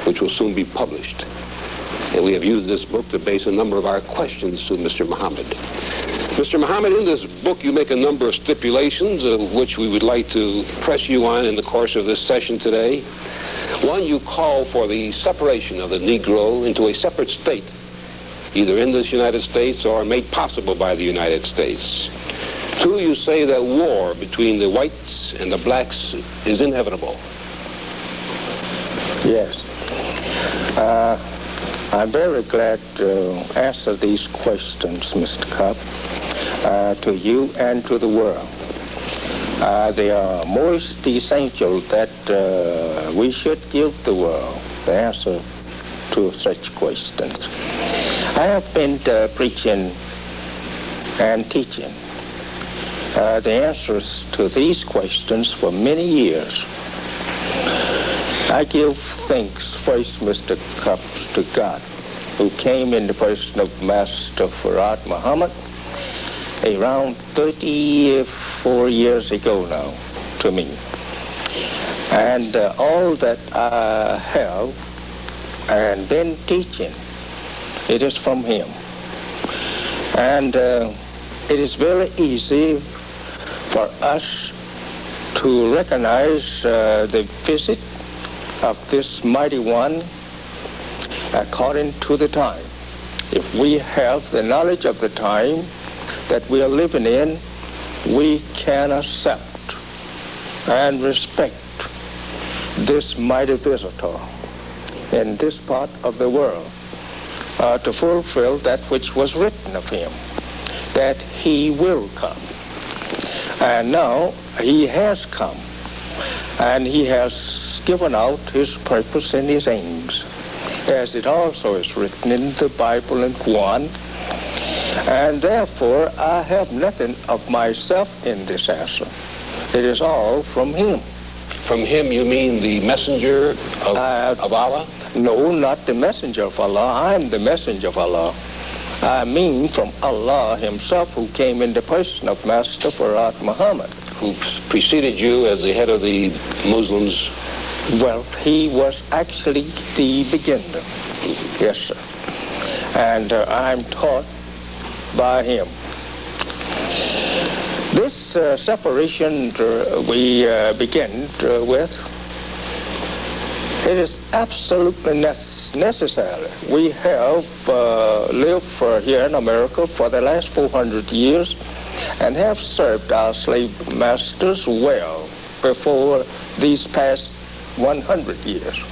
which will soon be published. And we have used this book to base a number of our questions to Mr. Muhammad. Mr. Muhammad, in this book you make a number of stipulations, which we would like to press you on in the course of this session today. One, you call for the separation of the Negro into a separate state, either in this United States or made possible by the United States. Two, you say that war between the whites and the blacks is inevitable. Yes. I'm very glad to answer these questions, Mr. Cup, to you and to the world. They are most essential that we should give the world the answer to such questions. I have been preaching and teaching the answers to these questions for many years. I give thanks first, Mr. Cup, to God, who came in the person of Master Fard Muhammad around 34 years ago now to me. And all that I have and been teaching, it is from him. And it is very easy for us to recognize the visit of this mighty one according to the time. If we have the knowledge of the time that we are living in, we can accept and respect this mighty visitor in this part of the world to fulfill that which was written of him, that he will come. And now he has come, and he has given out his purpose and his aims, as it also is written in the Bible and Quran. And therefore, I have nothing of myself in this answer. It is all from him. From him, you mean the messenger of Allah? No, not the messenger of Allah. I'm the messenger of Allah. I mean from Allah himself, who came in the person of Master Fard Muhammad. Who preceded you as the head of the Muslims? Well, he was actually the beginner. Yes, sir. And I'm taught by him. This separation we begin with, it is absolutely necessary. We have lived here in America for the last 400 years and have served our slave masters well before these past 100 years.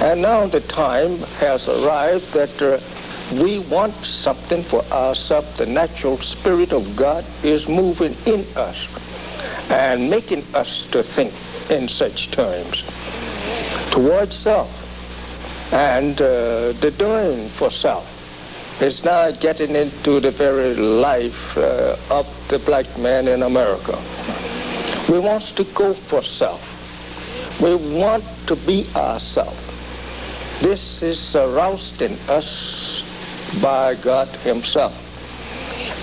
And now the time has arrived that we want something for ourselves. The natural spirit of God is moving in us and making us to think in such terms towards self. And the doing for self is now getting into the very life of the black man in America. We want to go for self. We want to be ourselves. This is aroused in us by God himself.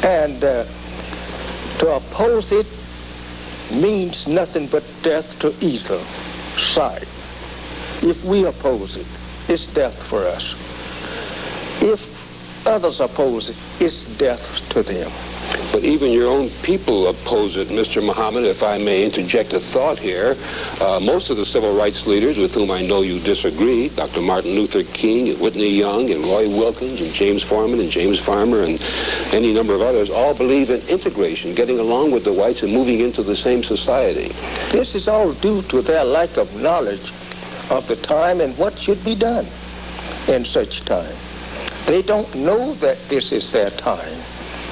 And to oppose it means nothing but death to either side. If we oppose it, it's death for us. If others oppose it, it's death to them. But even your own people oppose it, Mr. Muhammad, if I may interject a thought here. Most of the civil rights leaders with whom I know you disagree, Dr. Martin Luther King, and Whitney Young, and Roy Wilkins, and James Foreman, and James Farmer, and any number of others, all believe in integration, getting along with the whites and moving into the same society. This is all due to their lack of knowledge of the time and what should be done in such time. They don't know that this is their time,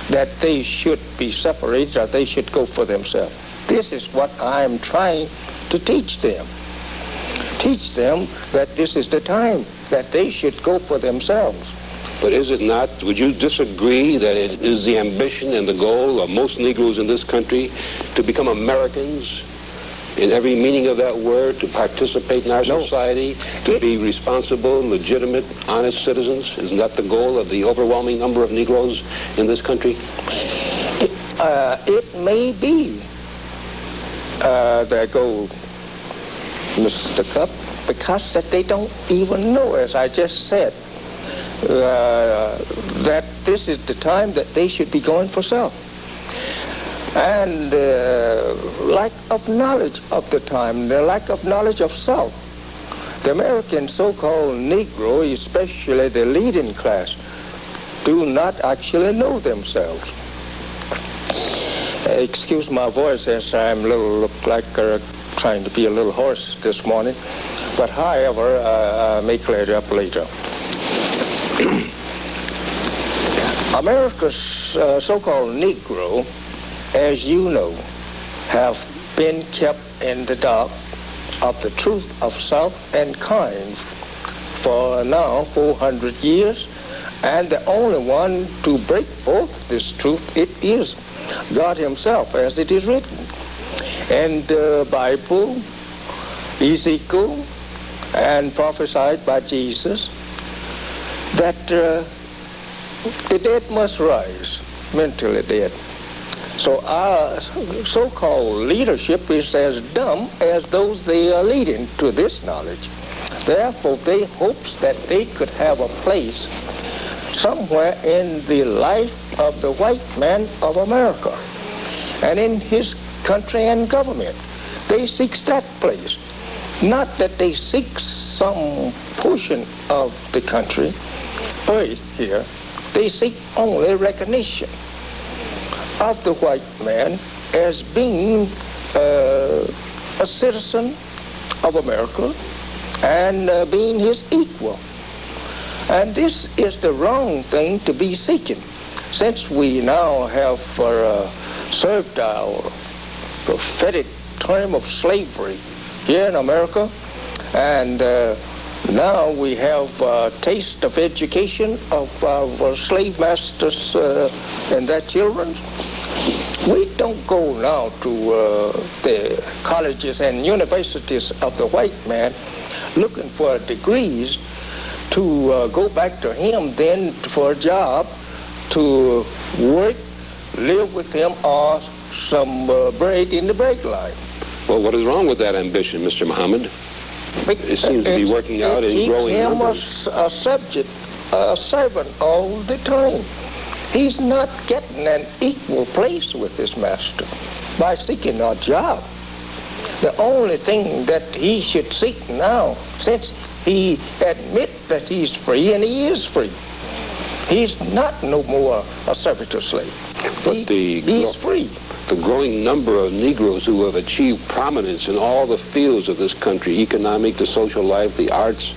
that they should be separated or they should go for themselves. This is what I'm trying to teach them. Teach them that this is the time that they should go for themselves. But is it not, would you disagree that it is the ambition and the goal of most Negroes in this country to become Americans in every meaning of that word, to participate in our society, to be responsible, legitimate, honest citizens? Isn't that the goal of the overwhelming number of Negroes in this country? It may be their goal, Mr. Cup, because that they don't even know, as I just said, that this is the time that they should be going for self. And lack of knowledge of the time, the lack of knowledge of self. The American so-called Negro, especially the leading class, do not actually know themselves. Excuse my voice as I'm look like trying to be a little hoarse this morning, but however, I may clear it up later. America's so-called Negro, as you know, have been kept in the dark of the truth of self and kind for now 400 years, and the only one to break both this truth, it is God himself, as it is written. And the Bible, Ezekiel, and prophesied by Jesus, that the dead must rise, mentally dead. So our so-called leadership is as dumb as those they are leading to this knowledge. Therefore, they hopes that they could have a place somewhere in the life of the white man of America and in his country and government. They seek that place. Not that they seek some portion of the country here. They seek only recognition of the white man as being a citizen of America and being his equal. And this is the wrong thing to be seeking, since we now have served our prophetic term of slavery here in America, and now we have a taste of education of our slave masters and their children. We don't go now to the colleges and universities of the white man looking for degrees to go back to him then for a job, to work, live with him, or some bread in the break line. Well, what is wrong with that ambition, Mr. Muhammad? It seems to be working out in growing numbers. It keeps him a servant all the time. He's not getting an equal place with his master by seeking a job. The only thing that he should seek now, since he admits that he's free, and he is free, he's not no more a servitor slave. But he's free. The growing number of Negroes who have achieved prominence in all the fields of this country, economic, the social life, the arts,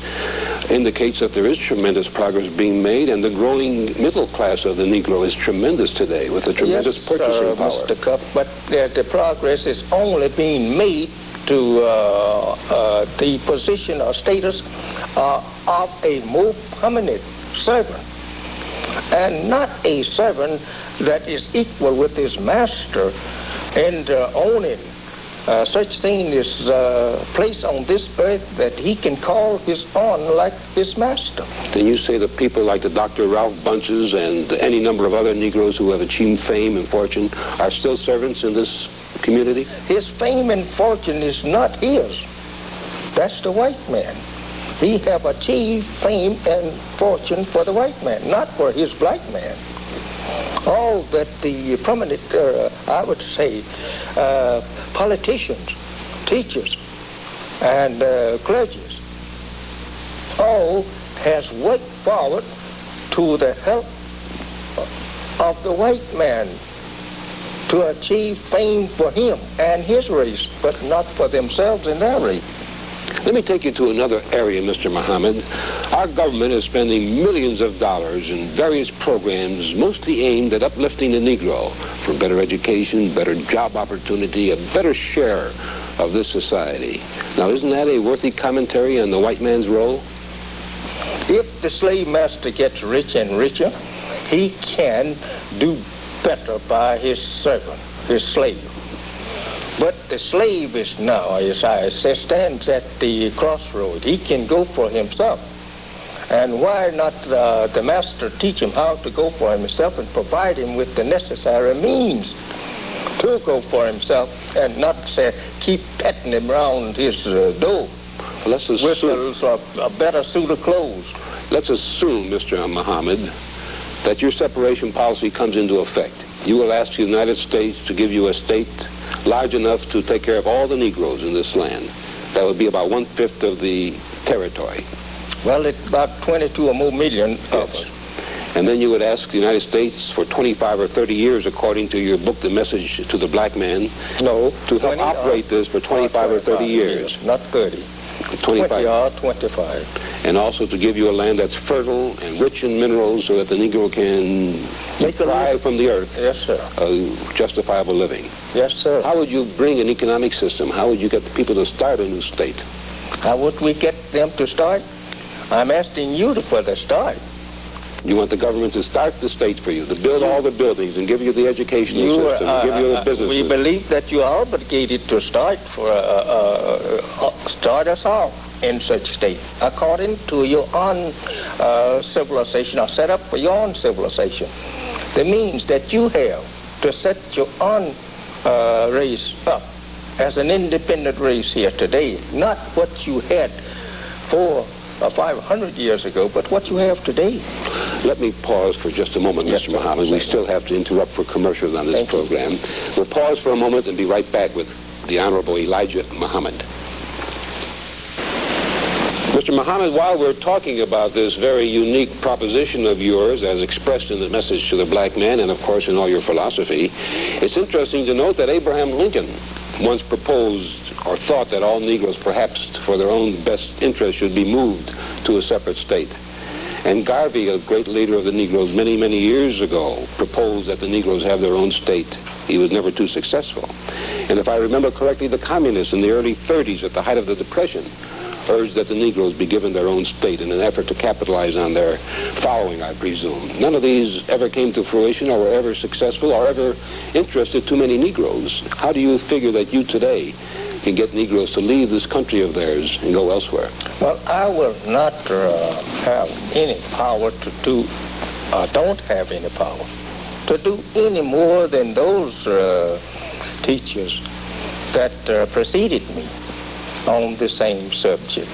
indicates that there is tremendous progress being made, and the growing middle class of the Negro is tremendous today with a tremendous purchasing power. Mr. Cup, but the progress is only being made to the position or status of a more prominent servant, and not a servant that is equal with his master and owning such thing is placed on this earth that he can call his own like his master. Then you say that people like the Dr. Ralph Bunches and any number of other Negroes who have achieved fame and fortune are still servants in this community? His fame and fortune is not his. That's the white man. He have achieved fame and fortune for the white man, not for his black man. All that the prominent, I would say, politicians, teachers, and clergies, all has worked forward to the help of the white man to achieve fame for him and his race, but not for themselves and their race. Let me take you to another area, Mr. Muhammad. Our government is spending millions of dollars in various programs mostly aimed at uplifting the Negro for better education, better job opportunity, a better share of this society. Now, isn't that a worthy commentary on the white man's role? If the slave master gets rich and richer, he can do better by his servant, his slave. But the slave is now, as I say, stands at the crossroad. He can go for himself. And why not the master teach him how to go for himself and provide him with the necessary means to go for himself, and not say, keep petting him around his door. let's assume, with a better suit of clothes. let's assume, Mr. Muhammad, that your separation policy comes into effect. You will ask the United States to give you a state large enough to take care of all the Negroes in this land. That would be about 1/5 of the territory. Well, it's about 22 or more million of us. And then you would ask the United States for 25 or 30 years, according to your book, The Message to the Black Man, No, to help operate this for 25 or 30 years. Not 30. 20 or 25. And also to give you a land that's fertile and rich in minerals so that the Negro can thrive from the earth, Yes, sir. a justifiable living. Yes, sir. How would you bring an economic system? How would you get the people to start a new state? How would we get them to start? I'm asking you for the start. You want the government to start the state for you, to build all the buildings and give you the educational system, and give you the businesses. We believe that you are obligated to start start us off in such state according to your own civilization, or set up for your own civilization. The means that you have to set your own race up as an independent race here today, not what you had 400 or 500 years ago, but what you have today. Let me pause for just a moment, Yes, Mr. Muhammad. We still have to interrupt for commercials on this Thank you. program. We'll pause for a moment and be right back with the Honorable Elijah Muhammad. Mr. Muhammad, while we're talking about this very unique proposition of yours as expressed in the Message to the Black Man and, of course, in all your philosophy, it's interesting to note that Abraham Lincoln once proposed or thought that all Negroes, perhaps for their own best interest, should be moved to a separate state. And Garvey, a great leader of the Negroes many, many years ago, proposed that the Negroes have their own state. He was never too successful. And if I remember correctly, the communists in the early 30s, at the height of the Depression, urged that the Negroes be given their own state in an effort to capitalize on their following, I presume. None of these ever came to fruition or were ever successful or ever interested too many Negroes. How do you figure that you today can get Negroes to leave this country of theirs and go elsewhere? Well, I will not have any power to do, don't have any power to do any more than those teachers that preceded me on the same subject.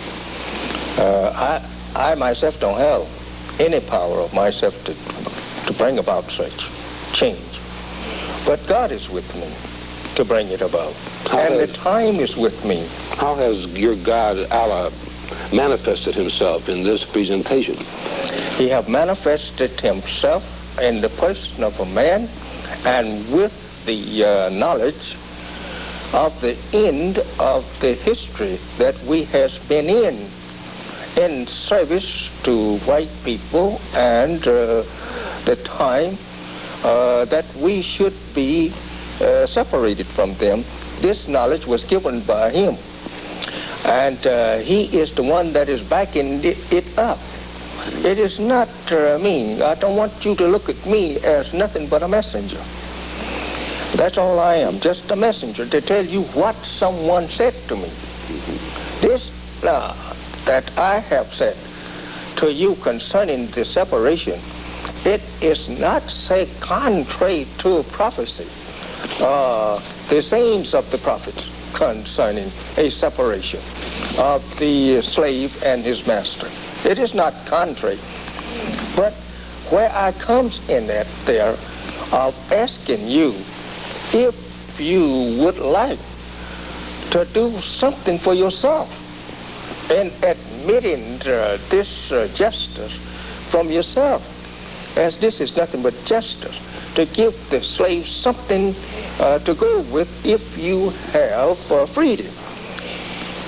I myself don't have any power of myself to bring about such change. But God is with me to bring it about. And the time is with me. How has your God, Allah, manifested himself in this presentation? He have manifested himself in the person of a man, and with the knowledge of the end of the history that we has been in service to white people, and the time that we should be separated from them. This knowledge was given by him, and he is the one that is backing it up. It is not me. I don't want you to look at me as nothing but a messenger. That's all I am, just a messenger to tell you what someone said to me. This that I have said to you concerning the separation, it is not, say, contrary to prophecy, the sayings of the prophets concerning a separation of the slave and his master. It is not contrary. But where I comes in at there of asking you if you would like to do something for yourself and admitting this justice from yourself, as this is nothing but justice, to give the slave something to go with if you have freedom.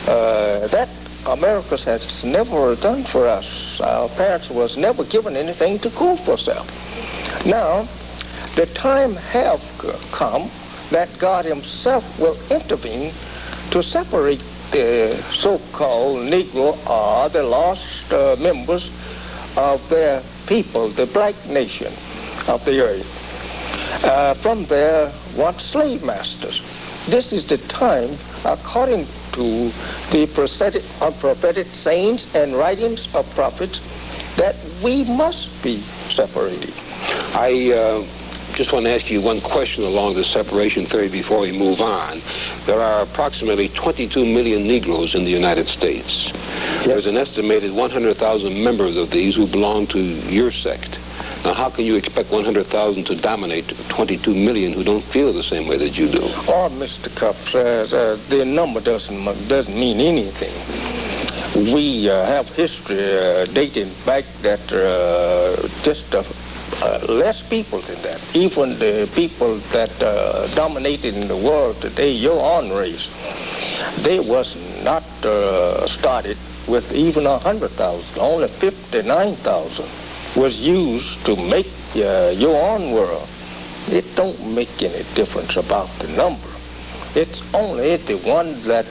That America has never done for us. Our parents was never given anything to go for self. Now, the time have come that God himself will intervene to separate the so-called Negro or the lost members of their people, the black nation of the earth, from their once slave masters. This is the time, according to the prophetic sayings and writings of prophets, that we must be separated. I just want to ask you one question along the separation theory before we move on. There are approximately 22 million Negroes in the United States. Yes. There's an estimated 100,000 members of these who belong to your sect. Now, how can you expect 100,000 to dominate 22 million who don't feel the same way that you do? Oh, Mr. Cups, the number doesn't mean anything. We have history dating back that just less people than that. Even the people that dominated in the world today, your own race, they was not started with even 100,000. Only 59,000 was used to make your own world. It don't make any difference about the number. It's only the ones that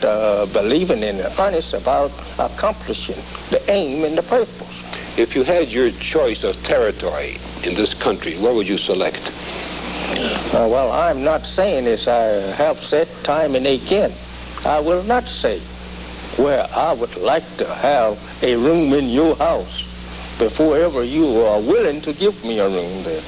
believing in it, honest about accomplishing the aim and the purpose. If you had your choice of territory in this country, where would you select? Well, I'm not saying this. I have said time and again. I will not say where I would like to have a room in your house before ever you are willing to give me a room there.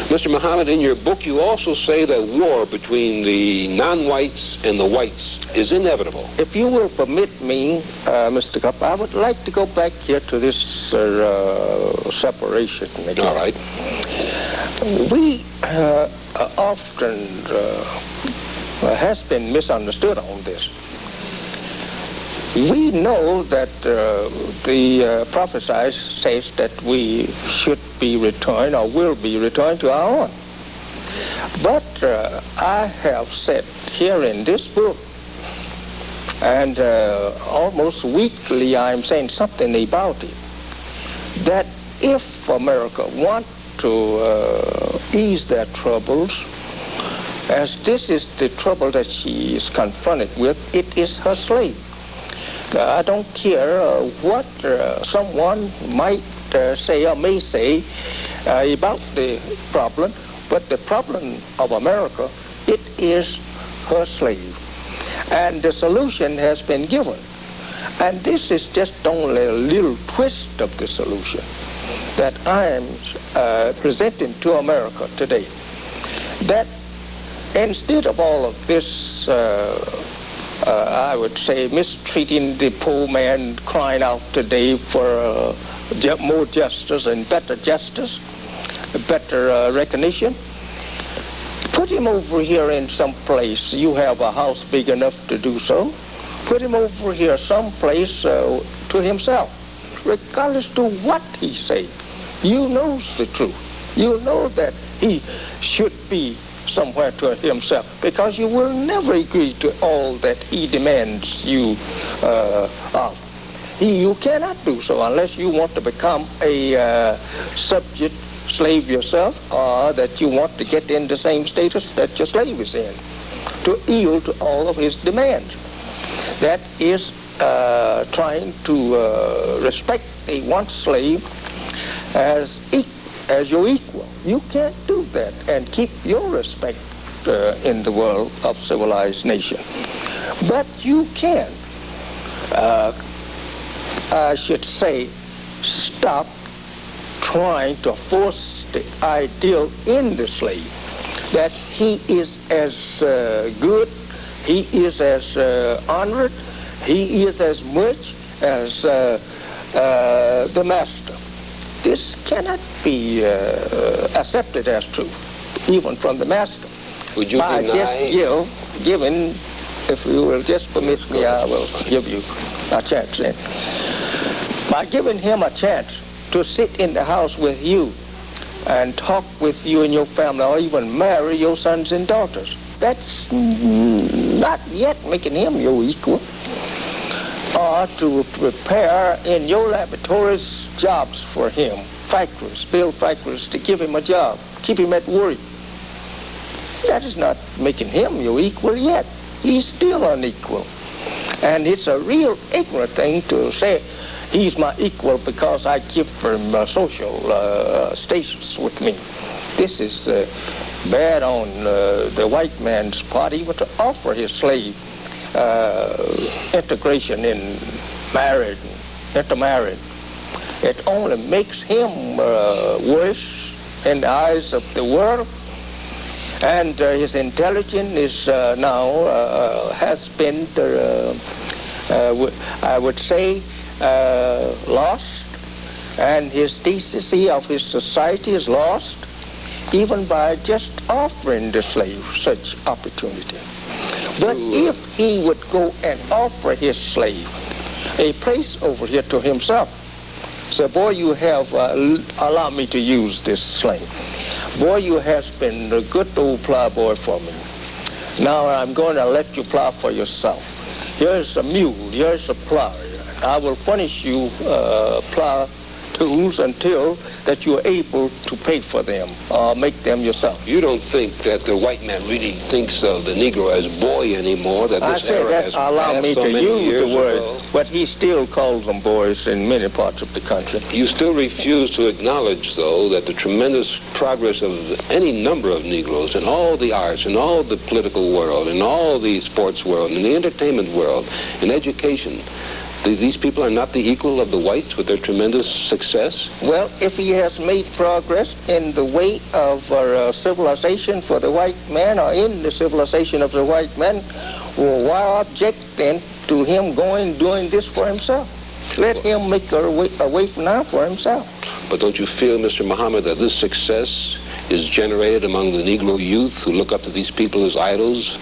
Mr. Muhammad, in your book, you also say that war between the non-whites and the whites is inevitable. If you will permit me, Mr. Cup, I would like to go back here to this separation again. All right. We often has been misunderstood on this. We know that the prophesy says that we should be returned or will be returned to our own. But I have said here in this book, and almost weekly I'm saying something about it, that if America wants to ease their troubles, as this is the trouble that she is confronted with, it is her slave. I don't care what someone might say or may say about the problem, but the problem of America, it is her slave. And the solution has been given. And this is just only a little twist of the solution that I am presenting to America today. That instead of all of this I would say mistreating the poor man, crying out today for more justice and better justice, better recognition. Put him over here in some place. You have a house big enough to do so. Put him over here someplace to himself, regardless to what he say. You knows the truth. You know that he should be somewhere to himself, because you will never agree to all that he demands you of. You cannot do so unless you want to become a subject slave yourself, or that you want to get in the same status that your slave is in, to yield to all of his demands. That is trying to respect a one slave as your equal. You can't do that and keep your respect in the world of civilized nation. But you can, I should say, stop trying to force the ideal in the slave that he is as good, he is as honored, he is as much as the master. This cannot be accepted as true, even from the master. Would you by deny? Just giving, if you will just permit me, I will give you a chance then. By giving him a chance to sit in the house with you and talk with you and your family, or even marry your sons and daughters, that's not yet making him your equal. Or to prepare in your laboratories jobs for him, factories, build factories to give him a job, keep him at work. That is not making him your equal yet. He's still unequal. And it's a real ignorant thing to say he's my equal because I give him social status with me. This is bad on the white man's part, even to offer his slave integration in marriage, intermarriage. It only makes him worse in the eyes of the world, and his intelligence is has been, I would say, lost, and his decency of his society is lost, even by just offering the slave such opportunity. But if he would go and offer his slave a place over here to himself, say, boy, you have allowed me to use this slave. Boy, you have been a good old plowboy for me. Now I'm going to let you plow for yourself. Here's a mule, here's a plow. I will furnish you plow tools until that you're able to pay for them or make them yourself. You don't think that the white man really thinks of the Negro as boy anymore, that this era has allow me passed so to many use years the word, ago? but he still calls them boys in many parts of the country. You still refuse to acknowledge, though, that the tremendous progress of any number of Negroes in all the arts, in all the political world, in all the sports world, in the entertainment world, in education, these people are not the equal of the whites with their tremendous success? Well, if he has made progress in the way of civilization for the white man, or in the civilization of the white man, well, why object then to him doing this for himself? Let him make a way for now for himself. But don't you feel, Mr. Muhammad, that this success is generated among the Negro youth who look up to these people as idols,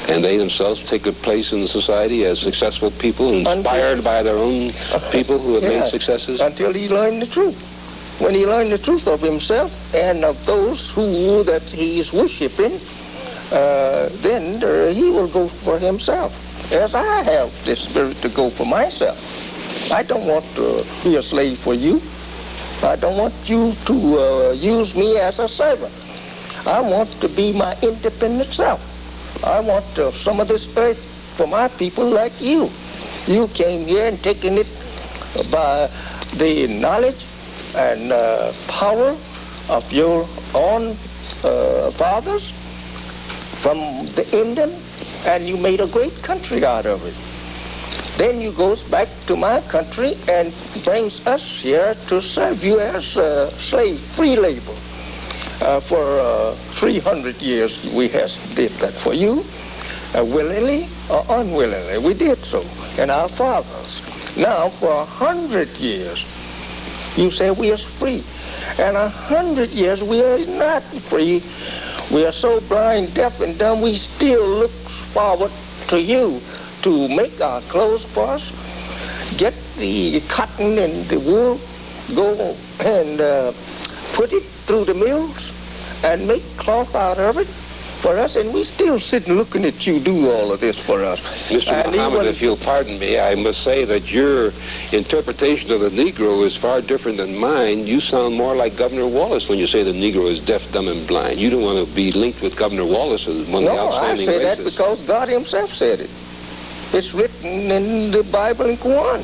and they themselves take a place in society as successful people, inspired by their own people who have made successes? Until he learned the truth. When he learned the truth of himself and of those who that he is worshiping, then he will go for himself, as I have the spirit to go for myself. I don't want to be a slave for you. I don't want you to use me as a servant. I want to be my independent self. I want some of this earth for my people like you. You came here and taken it by the knowledge and power of your own fathers from the Indian, and you made a great country out of it. Then you goes back to my country and brings us here to serve you as slave, free labor. For 300 years we have did that for you, willingly or unwillingly. We did so, and our fathers. Now for 100 years, you say we are free. And 100 years we are not free. We are so blind, deaf, and dumb, we still look forward to you to make our clothes for us, get the cotton and the wool, go and put it through the mills and make cloth out of it for us, and we still sitting looking at you do all of this for us. Mr. Muhammad, if you'll pardon me, I must say that your interpretation of the Negro is far different than mine. You sound more like Governor Wallace when you say the Negro is deaf, dumb, and blind. You don't want to be linked with Governor Wallace as one of the outstanding races. No, I say that because God himself said it. It's written in the Bible and Quran.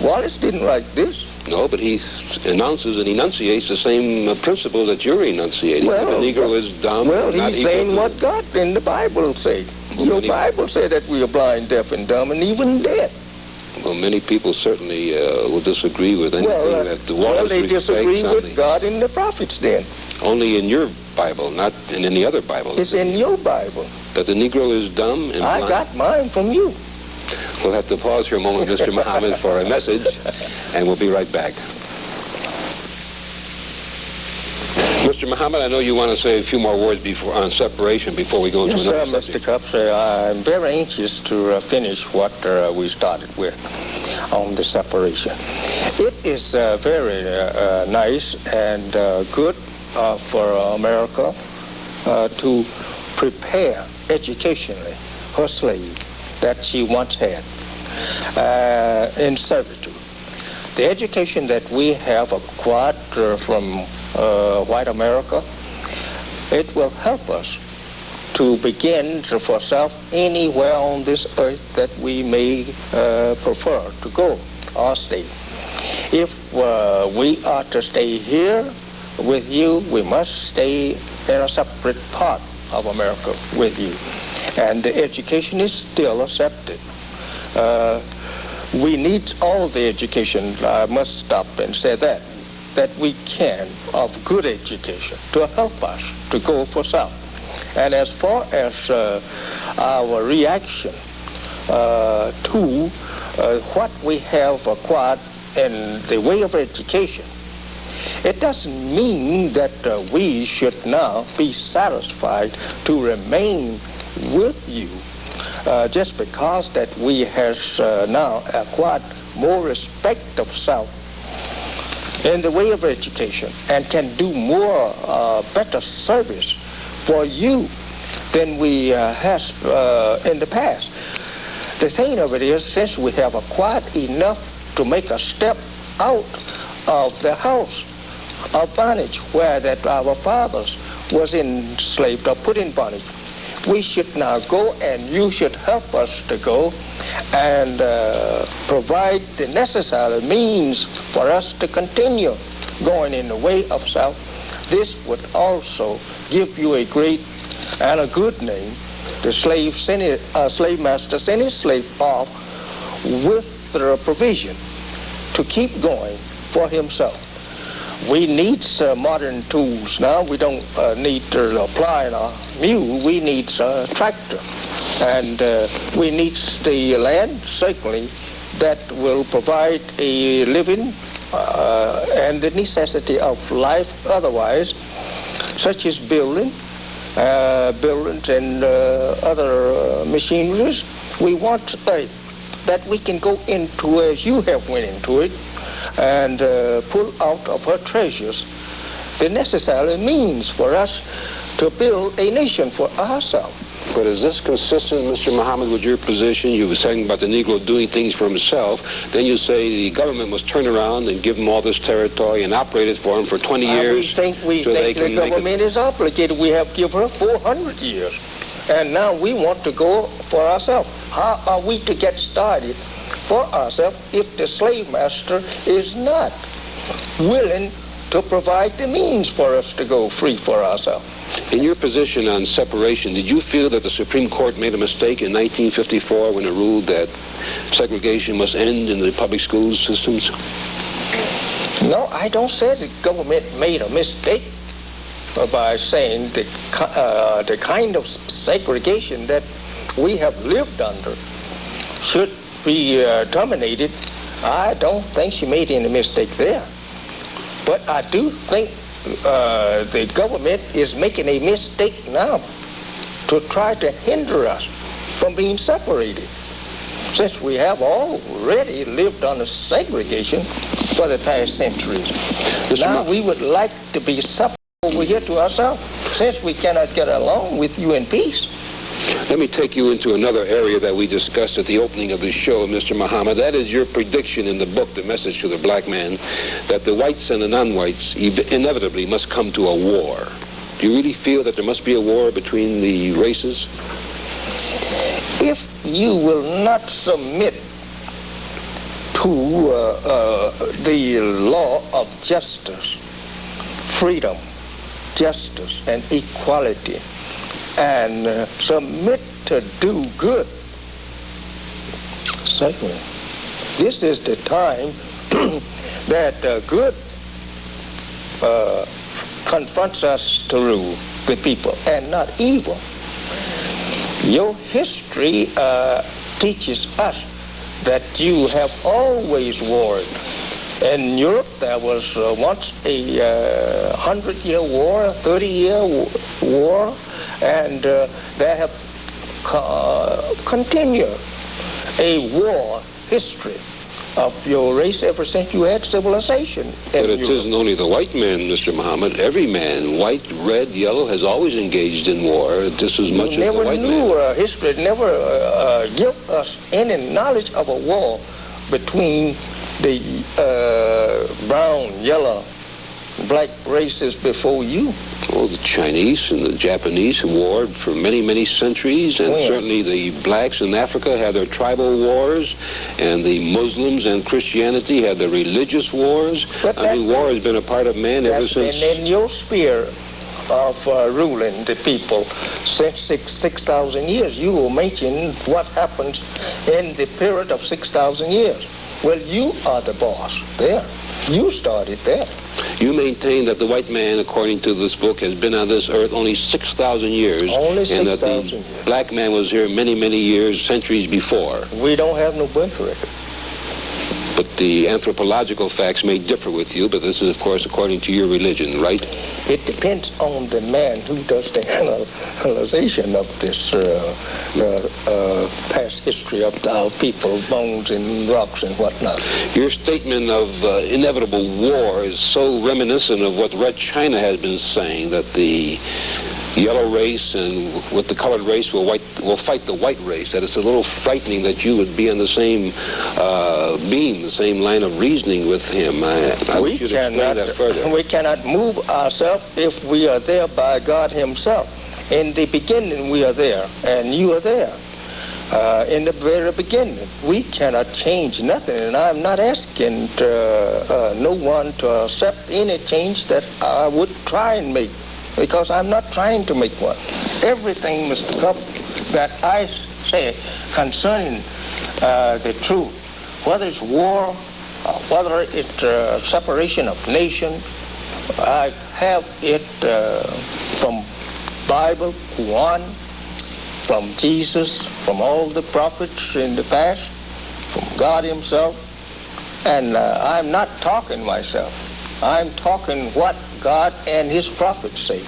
Wallace didn't write this. No, but he announces and enunciates the same principle that you're enunciating. Well, the Negro is dumb. Well, not he's saying what God in the Bible say. Your Bible said that we are blind, deaf, and dumb, and even dead. Well, many people certainly will disagree with anything that the Wallace Well, they disagree with God and the prophets then. Only in your Bible, not in any other Bible. It's in your Bible. That the Negro is dumb and blind? I got mine from you. We'll have to pause for a moment, Mr. Muhammad, for a message, and we'll be right back. Mr. Muhammad, I know you want to say a few more words on separation before we go into another subject. Mr. Cups, I'm very anxious to finish what we started with on the separation. It is very nice and good for America to prepare educationally her slave that she once had in servitude. The education that we have acquired from white America, it will help us to begin for self anywhere on this earth that we may prefer to go or stay. If we are to stay here with you, we must stay in a separate part of America with you. And the education is still accepted. We need all the education. I must stop and say that that we can of good education to help us to go for South. And as far as our reaction to what we have acquired in the way of education, it doesn't mean that we should now be satisfied to remain with you just because that we have now acquired more respect of South in the way of education and can do more better service for you than we have in the past. The thing of it is, since we have acquired enough to make a step out of the house of bondage where that our fathers was enslaved or put in bondage, we should now go, and you should help us to go and provide the necessary means for us to continue going in the way of South. This would also give you a great and a good name. The slave master sent his slave off with the provision to keep going for himself. We need modern tools now. We don't need to apply a mule. We need a tractor. And we need the land, certainly, that will provide a living and the necessity of life otherwise, such as buildings and other machineries. We want that we can go into, as you have went into it, and pull out of her treasures the necessary means for us to build a nation for ourselves. But is this consistent, Mr. Muhammad, with your position? You were saying about the Negro doing things for himself. Then you say the government must turn around and give him all this territory and operate it for him for 20 years. We think the government is obligated. We have given her 400 years. And now we want to go for ourselves. How are we to get started for ourselves if the slave master is not willing to provide the means for us to go free for ourselves? In your position on separation, did you feel that the Supreme Court made a mistake in 1954 when it ruled that segregation must end in the public school systems? No, I don't say the government made a mistake by saying the kind of segregation that we have lived under should be terminated. I don't think she made any mistake there. But I do think the government is making a mistake now to try to hinder us from being separated, since we have already lived under segregation for the past centuries. Now we would like to be separated over here to ourselves, since we cannot get along with you in peace. Let me take you into another area that we discussed at the opening of the show, Mr. Muhammad. That is your prediction in the book, The Message to the Black Man, that the whites and the non-whites inevitably must come to a war. Do you really feel that there must be a war between the races? If you will not submit to the law of justice, freedom, justice, and equality, and submit to do good, certainly, this is the time that good confronts us to rule the people, and not evil. Your history teaches us that you have always warred. In Europe, there was once a 100-year war, a 30-year war, and they have continued a war history of your race ever since you had civilization. But it isn't only the white man, Mr. Muhammad. Every man, white, red, yellow, has always engaged in war just as much as the white man. History never gave us any knowledge of a war between the brown, yellow, black races before you. Well, the Chinese and the Japanese warred for many, many centuries, and certainly the blacks in Africa had their tribal wars, and the Muslims and Christianity had their religious wars. I mean, war has been a part of man ever since. And in your sphere of ruling the people since 6,000 years, you will mention what happens in the period of 6,000 years. Well, you are the boss there. You started there. You maintain that the white man, according to this book, has been on this earth only 6,000 years. Only and that 6,000 the years. black man was here many, many years, centuries before. We don't have no birth record. But the anthropological facts may differ with you, but this is, of course, according to your religion, right? It depends on the man who does the analyzation of this past history of our people, bones and rocks and whatnot. Your statement of inevitable war is so reminiscent of what Red China has been saying, that the yellow race and with the colored race will fight the white race, that it's a little frightening that you would be on the same beam, the same line of reasoning with him. I wish you'd explain that further. We cannot move ourselves if we are there by God himself. In the beginning we are there, and you are there. In the very beginning, we cannot change nothing, and I'm not asking no one to accept any change that I would try and make, because I'm not trying to make one. Everything, Mr. Cup, that I say concerning the truth, whether it's war, whether it's separation of nations, I have it from Bible, Quran, from Jesus, from all the prophets in the past, from God himself. And I'm not talking myself. I'm talking what God and his prophets say.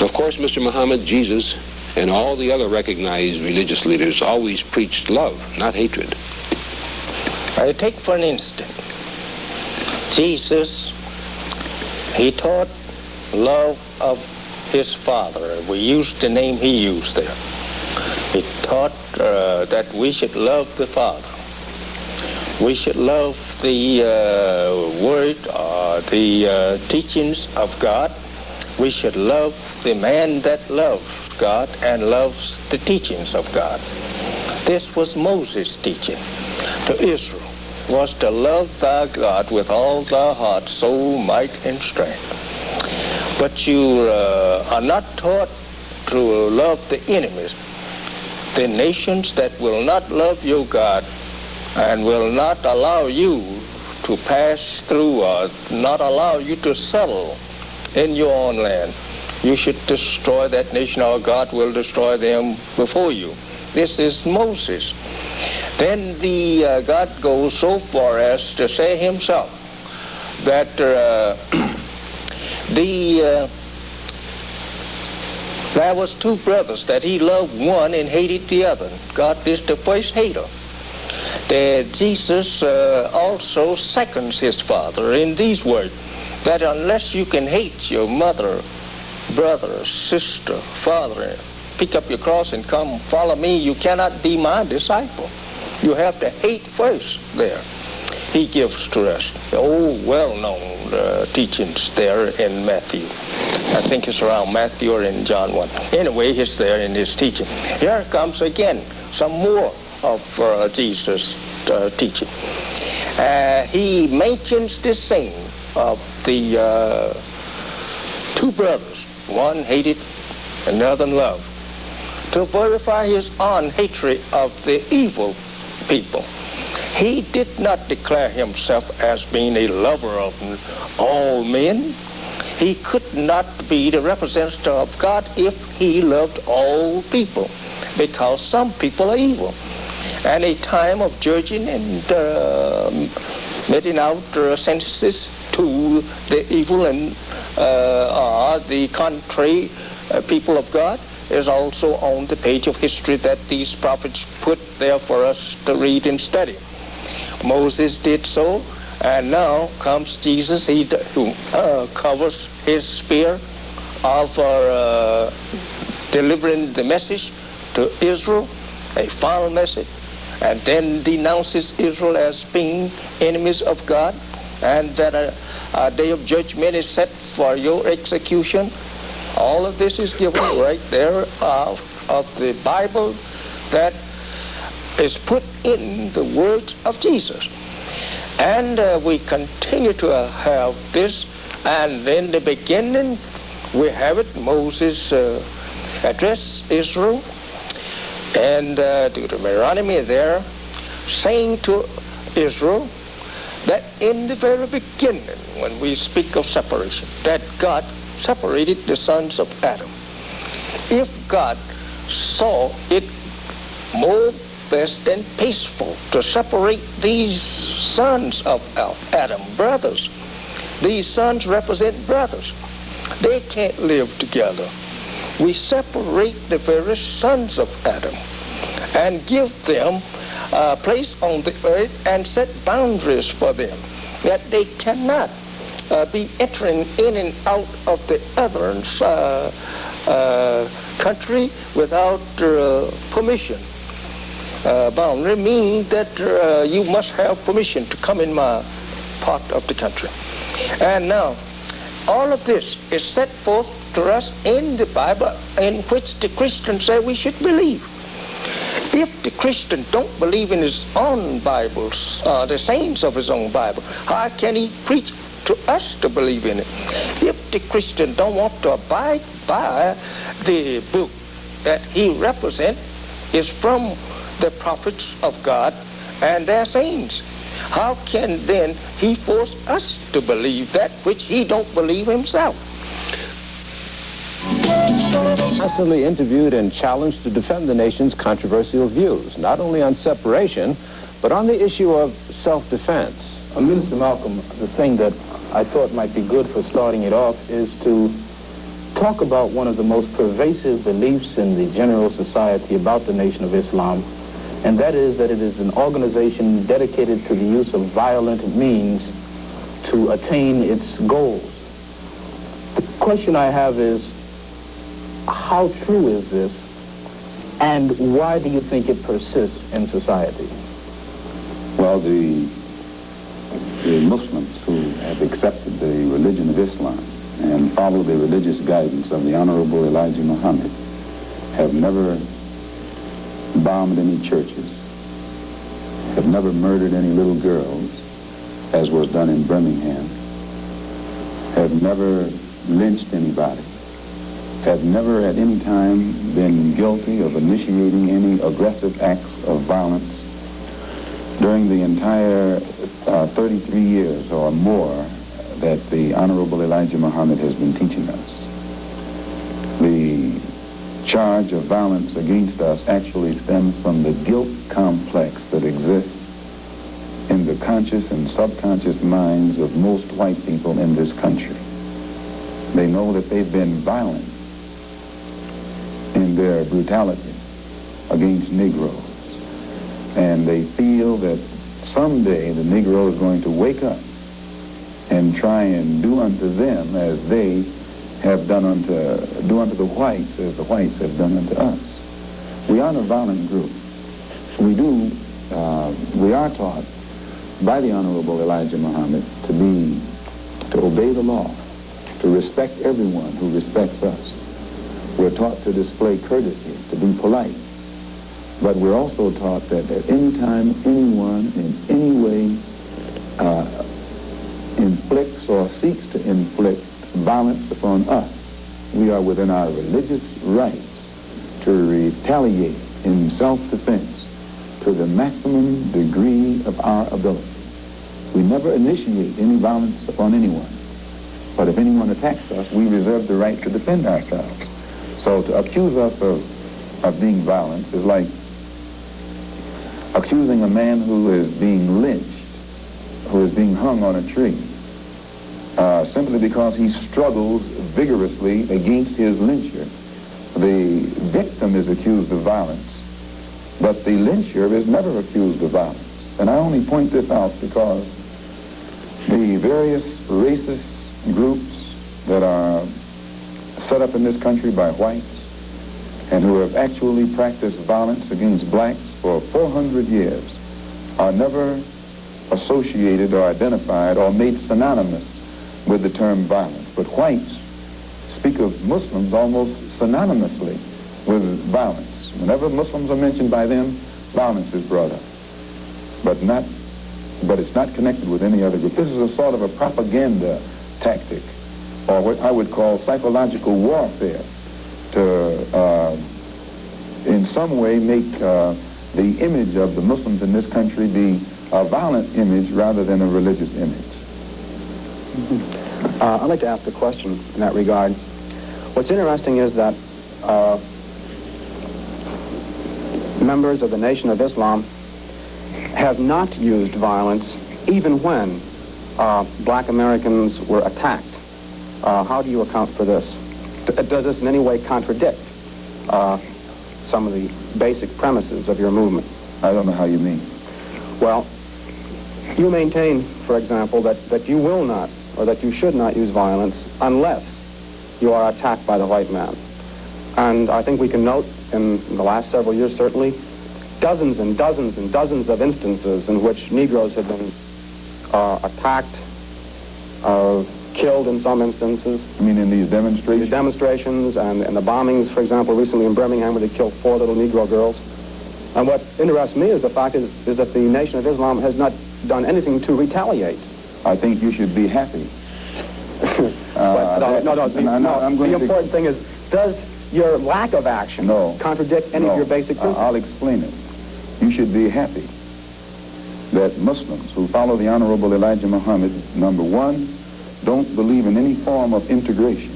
Of course, Mr. Muhammad, Jesus, and all the other recognized religious leaders always preached love, not hatred. I take for an instant, Jesus, he taught love of his Father. We used the name he used there. He taught that we should love the Father. We should love the word, the teachings of God. We should love the man that loves God and loves the teachings of God. This was Moses' teaching to Israel, was to love thy God with all thy heart, soul, might, and strength. But you are not taught to love the enemies, the nations that will not love your God and will not allow you to pass through or not allow you to settle in your own land. You should destroy that nation, or God will destroy them before you. This is Moses. Then God goes so far as to say himself that there was two brothers that he loved one and hated the other. God is the first hater. Jesus also seconds his Father in these words, that unless you can hate your mother, brother, sister, father, pick up your cross and come follow me, you cannot be my disciple. You have to hate first there. He gives to us the old well-known teachings there in Matthew. I think it's around Matthew or in John 1. Anyway, it's there in his teaching. Here comes again some more of Jesus' teaching. He mentions the same of the two brothers. One hated, another loved, to verify his own hatred of the evil people. He did not declare himself as being a lover of all men. He could not be the representative of God if he loved all people, because some people are evil. And a time of judging and meting out sentences to the evil and the contrary people of God is also on the page of history that these prophets put there for us to read and study. Moses did so, and now comes Jesus, who covers his spear of delivering the message to Israel, a final message, and then denounces Israel as being enemies of God, and that a day of judgment is set for your execution. All of this is given right there of the Bible that is put in the words of Jesus. And we continue to have this, and in the beginning we have it. Moses addressed Israel, and Deuteronomy there, saying to Israel that in the very beginning, when we speak of separation, that God separated the sons of Adam. If God saw it more best than peaceful to separate these sons of Adam, brothers, these sons represent brothers. They can't live together. We separate the very sons of Adam and give them a place on the earth and set boundaries for them, that they cannot be entering in and out of the other's country without permission. Boundary means that you must have permission to come in my part of the country. And now, all of this is set forth to us in the Bible, in which the Christian say we should believe. If the Christian don't believe in his own Bibles, the saints of his own Bible, how can he preach to us to believe in it? If the Christian don't want to abide by the book that he represents is from the prophets of God and their saints, how can then he force us to believe that which he don't believe himself? Constantly interviewed and challenged to defend the nation's controversial views, not only on separation, but on the issue of self-defense. Minister Malcolm, the thing that I thought might be good for starting it off is to talk about one of the most pervasive beliefs in the general society about the Nation of Islam, and that is that it is an organization dedicated to the use of violent means to attain its goals. The question I have is, how true is this, and why do you think it persists in society? Well, the Muslims who have accepted the religion of Islam and follow the religious guidance of the Honorable Elijah Muhammad have never bombed any churches, have never murdered any little girls, as was done in Birmingham, have never lynched anybody, have never at any time been guilty of initiating any aggressive acts of violence during the entire 33 years or more that the Honorable Elijah Muhammad has been teaching us. The charge of violence against us actually stems from the guilt complex that exists in the conscious and subconscious minds of most white people in this country. They know that they've been violent in their brutality against Negroes. And they feel that someday the Negro is going to wake up and try and do unto them as they have do unto the whites as the whites have done unto us. We aren't a violent group. We are taught by the Honorable Elijah Muhammad to obey the law, to respect everyone who respects us. We're taught to display courtesy, to be polite. But we're also taught that at any time anyone in any way inflicts or seeks to inflict violence upon us, we are within our religious rights to retaliate in self-defense to the maximum degree of our ability. We never initiate any violence upon anyone. But if anyone attacks us, we reserve the right to defend ourselves. So to accuse us of being violent is like accusing a man who is being lynched, who is being hung on a tree, simply because he struggles vigorously against his lyncher. The victim is accused of violence, but the lyncher is never accused of violence. And I only point this out because the various racist groups that are set up in this country by whites and who have actually practiced violence against blacks for 400 years are never associated or identified or made synonymous with the term violence. But whites speak of Muslims almost synonymously with violence. Whenever Muslims are mentioned by them, violence is brought up. But it's not connected with any other group. This is a sort of a propaganda tactic, or what I would call psychological warfare, to in some way make the image of the Muslims in this country be a violent image rather than a religious image. I'd like to ask a question in that regard. What's interesting is that members of the Nation of Islam have not used violence even when black Americans were attacked. How do you account for this? Does this in any way contradict some of the basic premises of your movement? I don't know how you mean. Well, you maintain, for example, that you will not, or that you should not use violence unless you are attacked by the white man. And I think we can note in the last several years, certainly, dozens and dozens and dozens of instances in which Negroes have been attacked, killed in some instances. You mean in these demonstrations? The demonstrations and the bombings, for example, recently in Birmingham, where they killed 4 little Negro girls. And what interests me is the fact is that the Nation of Islam has not done anything to retaliate. I think you should be happy. The important thing is, does your lack of action contradict any of your basic principles? I'll explain it. You should be happy that Muslims who follow the Honorable Elijah Muhammad, number one, don't believe in any form of integration,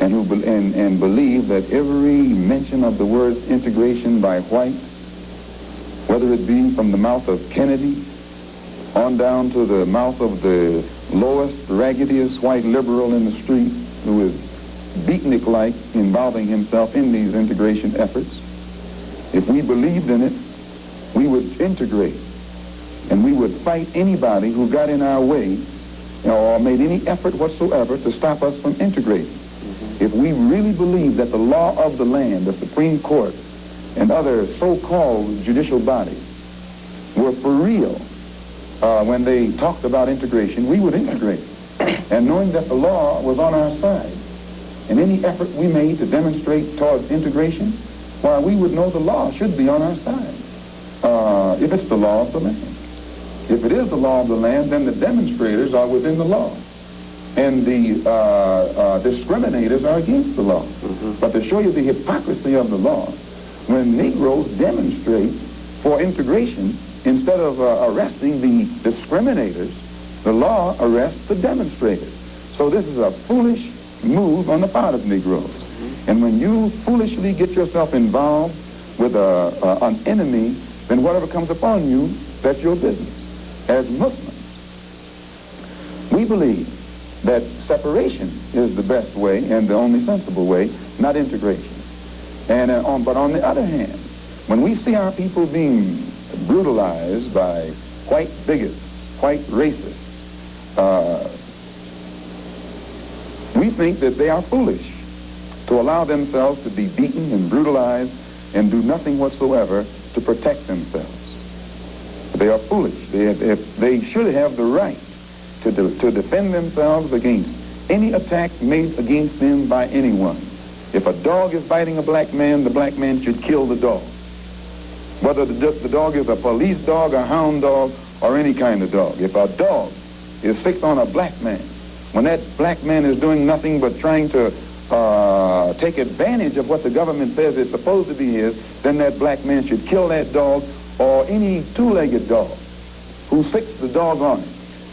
and who and believe that every mention of the word integration by whites, whether it be from the mouth of Kennedy on down to the mouth of the lowest, raggediest white liberal in the street who is beatnik-like involving himself in these integration efforts, if we believed in it, we would integrate, and we would fight anybody who got in our way or made any effort whatsoever to stop us from integrating. If we really believed that the law of the land, the Supreme Court, and other so-called judicial bodies were for real when they talked about integration, we would integrate. And knowing that the law was on our side, and any effort we made to demonstrate towards integration, why, we would know the law should be on our side, if it's the law of the land. If it is the law of the land, then the demonstrators are within the law, and the discriminators are against the law. But to show you the hypocrisy of the law, when Negroes demonstrate for integration, instead of arresting the discriminators, the law arrests the demonstrators. So this is a foolish move on the part of Negroes. And when you foolishly get yourself involved with an enemy, then whatever comes upon you, that's your business. As Muslims, we believe that separation is the best way and the only sensible way, not integration. And but on the other hand, when we see our people being brutalized by white bigots, white racists, we think that they are foolish to allow themselves to be beaten and brutalized and do nothing whatsoever to protect themselves. They are foolish. They should have the right to defend themselves against any attack made against them by anyone. If a dog is biting a black man, the black man should kill the dog. Whether the dog is a police dog, a hound dog, or any kind of dog. If a dog is fixed on a black man, when that black man is doing nothing but trying to take advantage of what the government says is supposed to be his, then that black man should kill that dog or any two-legged dog who fixed the dog on him.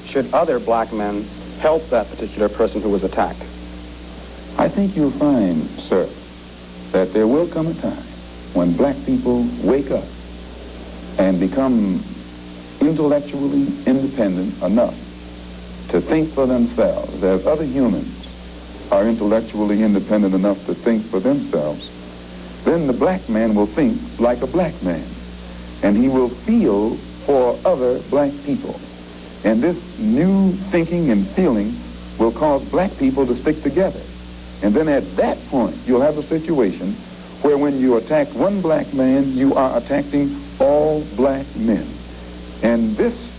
Should other black men help that particular person who was attacked? I think you'll find, sir, that there will come a time when black people wake up and become intellectually independent enough to think for themselves, as other humans are intellectually independent enough to think for themselves. Then the black man will think like a black man, and he will feel for other black people. And this new thinking and feeling will cause black people to stick together. And then at that point, you'll have a situation where when you attack one black man, you are attacking all black men. And this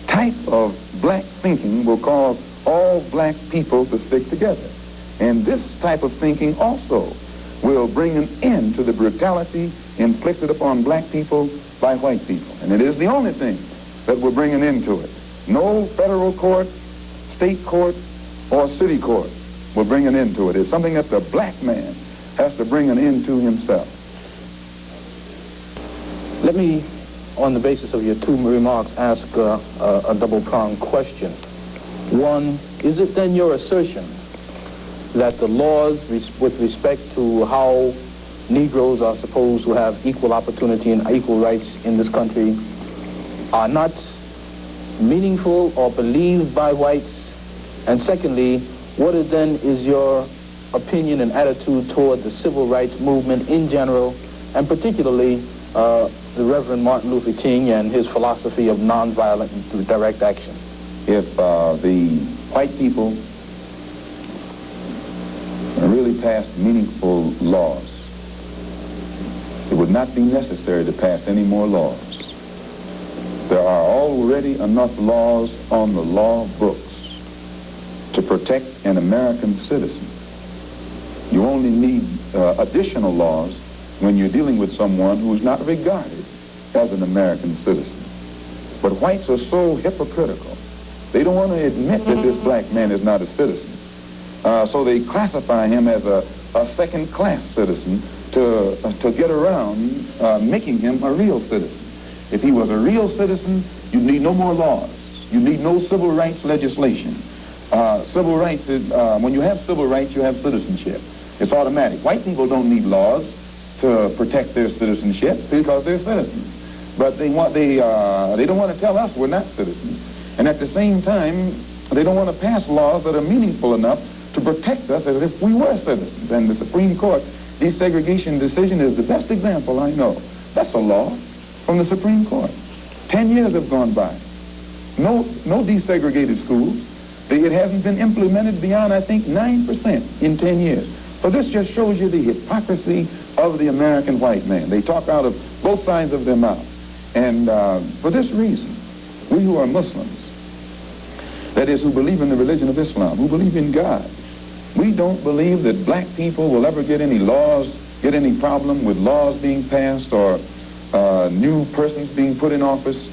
type of black thinking will cause all black people to stick together. And this type of thinking also will bring an end to the brutality inflicted upon black people by white people. And it is the only thing that will bring an end to it. No federal court, state court, or city court will bring an end to it. It's something that the black man has to bring an end to himself. Let me on the basis of your two remarks, ask a double-pronged question. One, is it then your assertion that the laws with respect to how Negroes are supposed to have equal opportunity and equal rights in this country are not meaningful or believed by whites? And secondly, what then is your opinion and attitude toward the civil rights movement in general, and particularly the Reverend Martin Luther King and his philosophy of nonviolent and direct action? If the white people really passed meaningful laws, it would not be necessary to pass any more laws. There are already enough laws on the law books to protect an American citizen. You only need additional laws when you're dealing with someone who is not regarded as an American citizen. But whites are so hypocritical. They don't want to admit that this black man is not a citizen. So they classify him as a second-class citizen to get around making him a real citizen. If he was a real citizen, you'd need no more laws. You need no civil rights legislation. Civil rights is, when you have civil rights, you have citizenship. It's automatic. White people don't need laws to protect their citizenship because they're citizens. But they don't want to tell us we're not citizens. And at the same time, they don't want to pass laws that are meaningful enough to protect us as if we were citizens. And the Supreme Court desegregation decision is the best example I know. That's a law from the Supreme Court. 10 years have gone by. No desegregated schools. It hasn't been implemented beyond, I think, 9% in 10 years. So this just shows you the hypocrisy of the American white man. They talk out of both sides of their mouth. And for this reason, we who are Muslims, that is, who believe in the religion of Islam, who believe in God, we don't believe that black people will ever get any problem with laws being passed or new persons being put in office,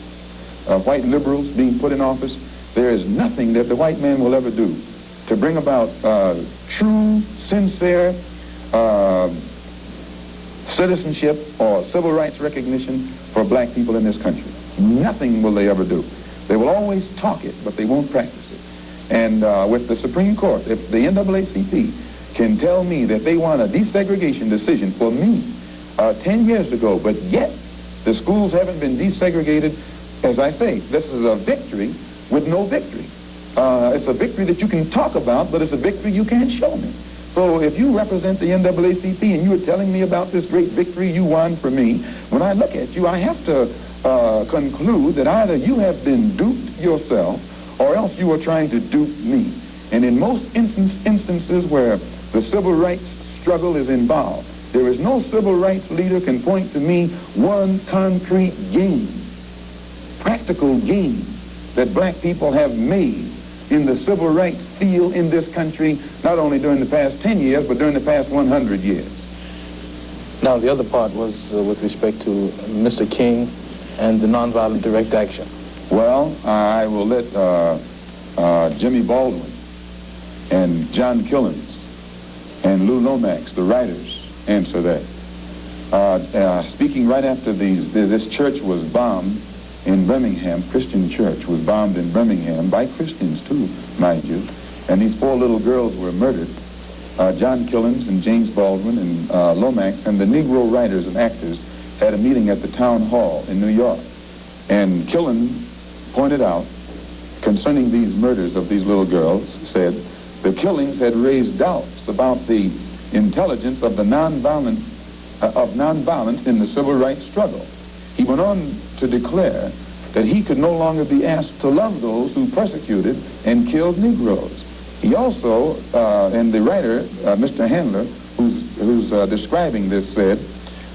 white liberals being put in office. There is nothing that the white man will ever do to bring about true, sincere citizenship or civil rights recognition for black people in this country. Nothing will they ever do. They will always talk it, but they won't practice it. And with the Supreme Court, if the NAACP can tell me that they want a desegregation decision for me 10 years ago, but yet the schools haven't been desegregated, as I say, this is a victory with no victory. It's a victory that you can talk about, but it's a victory you can't show me. So if you represent the NAACP and you are telling me about this great victory you won for me, when I look at you, I have to conclude that either you have been duped yourself or else you are trying to dupe me. And in most instances where the civil rights struggle is involved, there is no civil rights leader can point to me one concrete gain, practical gain, that black people have made in the civil rights field in this country, not only during the past 10 years, but during the past 100 years. Now, the other part was with respect to Mr. King and the nonviolent direct action. Well, I will let Jimmy Baldwin and John Killens and Lou Lomax, the writers, answer that. Speaking right after this church was bombed in Birmingham, Christian church was bombed in Birmingham by Christians too, mind you, and these 4 little girls were murdered. John Killens and James Baldwin and Lomax and the Negro writers and actors had a meeting at the town hall in New York. And Killens pointed out, concerning these murders of these little girls, said the killings had raised doubts about the intelligence of the nonviolence in the civil rights struggle. He went on to declare that he could no longer be asked to love those who persecuted and killed Negroes. He also, and the writer, Mr. Handler, who's describing this, said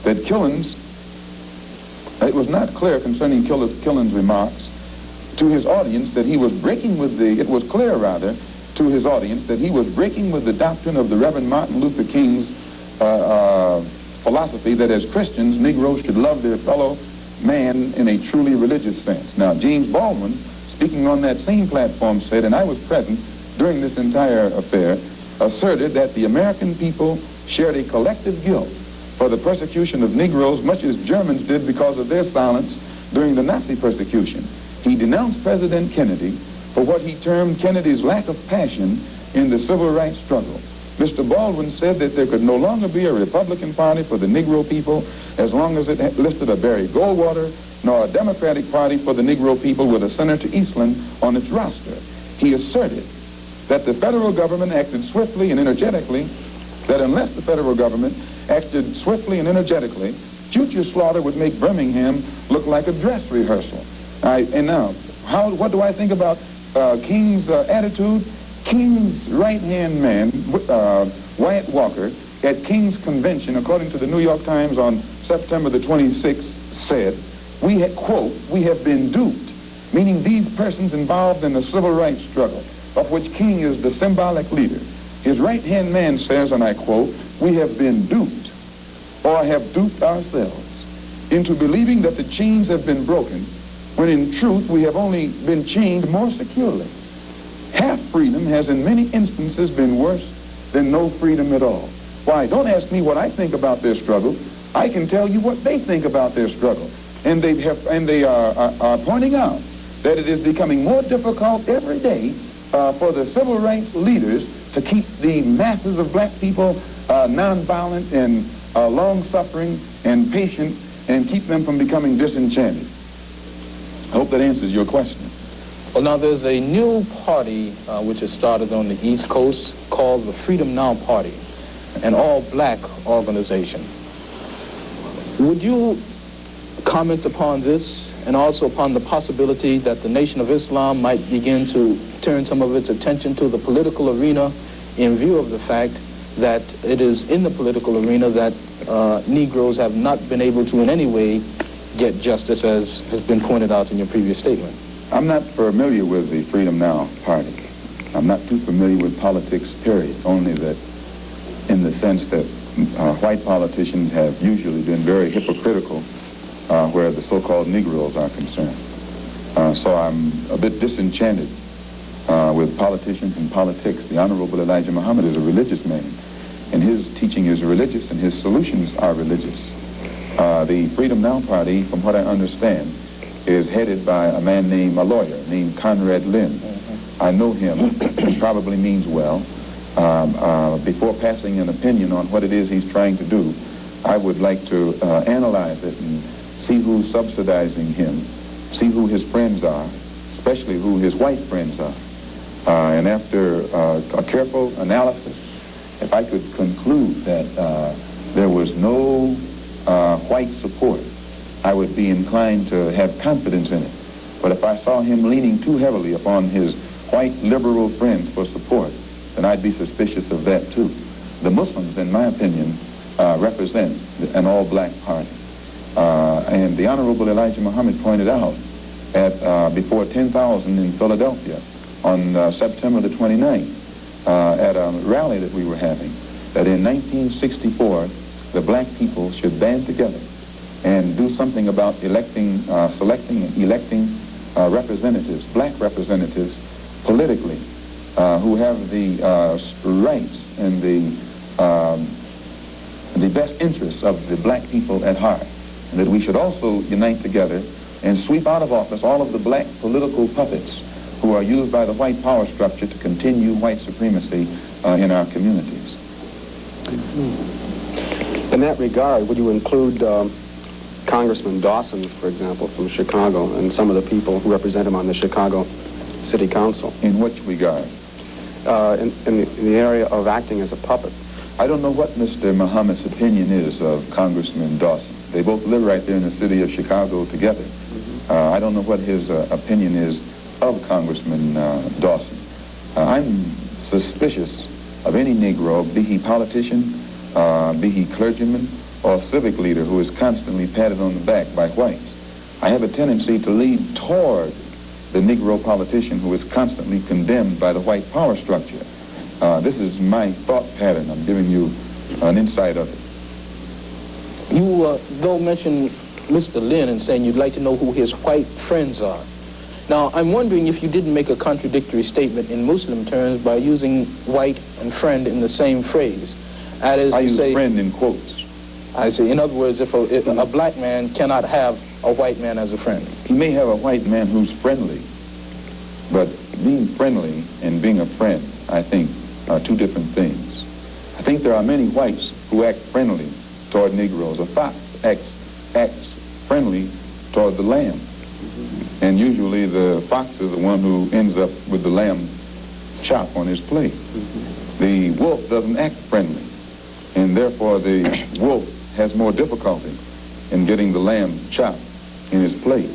that Killens, it was not clear concerning Killens' remarks to his audience that he was breaking with it was clear rather to his audience that he was breaking with the doctrine of the Reverend Martin Luther King's philosophy that as Christians, Negroes should love their fellow man in a truly religious sense. Now, James Baldwin, speaking on that same platform, said, and I was present during this entire affair, asserted that the American people shared a collective guilt for the persecution of Negroes, much as Germans did because of their silence during the Nazi persecution. He denounced President Kennedy for what he termed Kennedy's lack of passion in the civil rights struggle. Mr. Baldwin said that there could no longer be a Republican Party for the Negro people as long as it listed a Barry Goldwater, nor a Democratic Party for the Negro people with a Senator Eastland on its roster. He asserted that the federal government acted swiftly and energetically, that unless the federal government acted swiftly and energetically, future slaughter would make Birmingham look like a dress rehearsal. And now, what do I think about King's attitude? King's right-hand man, Wyatt Walker, at King's convention, according to the New York Times on September the 26th, said, quote, we have been duped, meaning these persons involved in the civil rights struggle, of which King is the symbolic leader. His right-hand man says, and I quote, we have been duped, or have duped ourselves, into believing that the chains have been broken, when in truth we have only been chained more securely. Half freedom has in many instances been worse than no freedom at all. Why, don't ask me what I think about their struggle. I can tell you what they think about their struggle. And they are pointing out that it is becoming more difficult every day for the civil rights leaders to keep the masses of black people nonviolent and long-suffering and patient and keep them from becoming disenchanted. I hope that answers your question. Well, now there's a new party which has started on the East Coast called the Freedom Now Party, an all-black organization. Would you comment upon this and also upon the possibility that the Nation of Islam might begin to turn some of its attention to the political arena in view of the fact that it is in the political arena that Negroes have not been able to in any way get justice, as has been pointed out in your previous statement? I'm not familiar with the Freedom Now Party. I'm not too familiar with politics, period, only that in the sense that white politicians have usually been very hypocritical where the so-called Negroes are concerned. So I'm a bit disenchanted with politicians and politics. The Honorable Elijah Muhammad is a religious man, and his teaching is religious, and his solutions are religious. The Freedom Now Party, from what I understand, is headed by a man named, a lawyer named Conrad Lynn. I know him. He probably means well. Before passing an opinion on what it is he's trying to do, I would like to analyze it and see who's subsidizing him, see who his friends are, especially who his white friends are. And after a careful analysis, if I could conclude that there was no white support, I would be inclined to have confidence in it. But if I saw him leaning too heavily upon his white liberal friends for support, then I'd be suspicious of that too. The Muslims, in my opinion, represent an all-black party. And the Honorable Elijah Muhammad pointed out at before 10,000 in Philadelphia on September the 29th at a rally that we were having, that in 1964, the black people should band together and do something about selecting and electing representatives, black representatives, politically, who have the rights and the best interests of the black people at heart. And that we should also unite together and sweep out of office all of the black political puppets who are used by the white power structure to continue white supremacy in our communities. In that regard, would you include Congressman Dawson, for example, from Chicago, and some of the people who represent him on the Chicago City Council? In which regard? In the area of acting as a puppet. I don't know what Mr. Muhammad's opinion is of Congressman Dawson. They both live right there in the city of Chicago together. I don't know what his opinion is of Congressman Dawson. I'm suspicious of any Negro, be he politician, be he clergyman, or civic leader who is constantly patted on the back by whites. I have a tendency to lean toward the Negro politician who is constantly condemned by the white power structure. This is my thought pattern. I'm giving you an insight of it. You, though, mentioned Mr. Lynn and saying you'd like to know who his white friends are. Now, I'm wondering if you didn't make a contradictory statement in Muslim terms by using white and friend in the same phrase. That is I to use say, friend in quotes. I see. In other words, if a black man cannot have a white man as a friend? He may have a white man who's friendly, but being friendly and being a friend, I think, are two different things. I think there are many whites who act friendly toward Negroes. A fox acts friendly toward the lamb. And usually the fox is the one who ends up with the lamb chop on his plate. The wolf doesn't act friendly, and therefore the wolf has more difficulty in getting the lamb chop in his plate.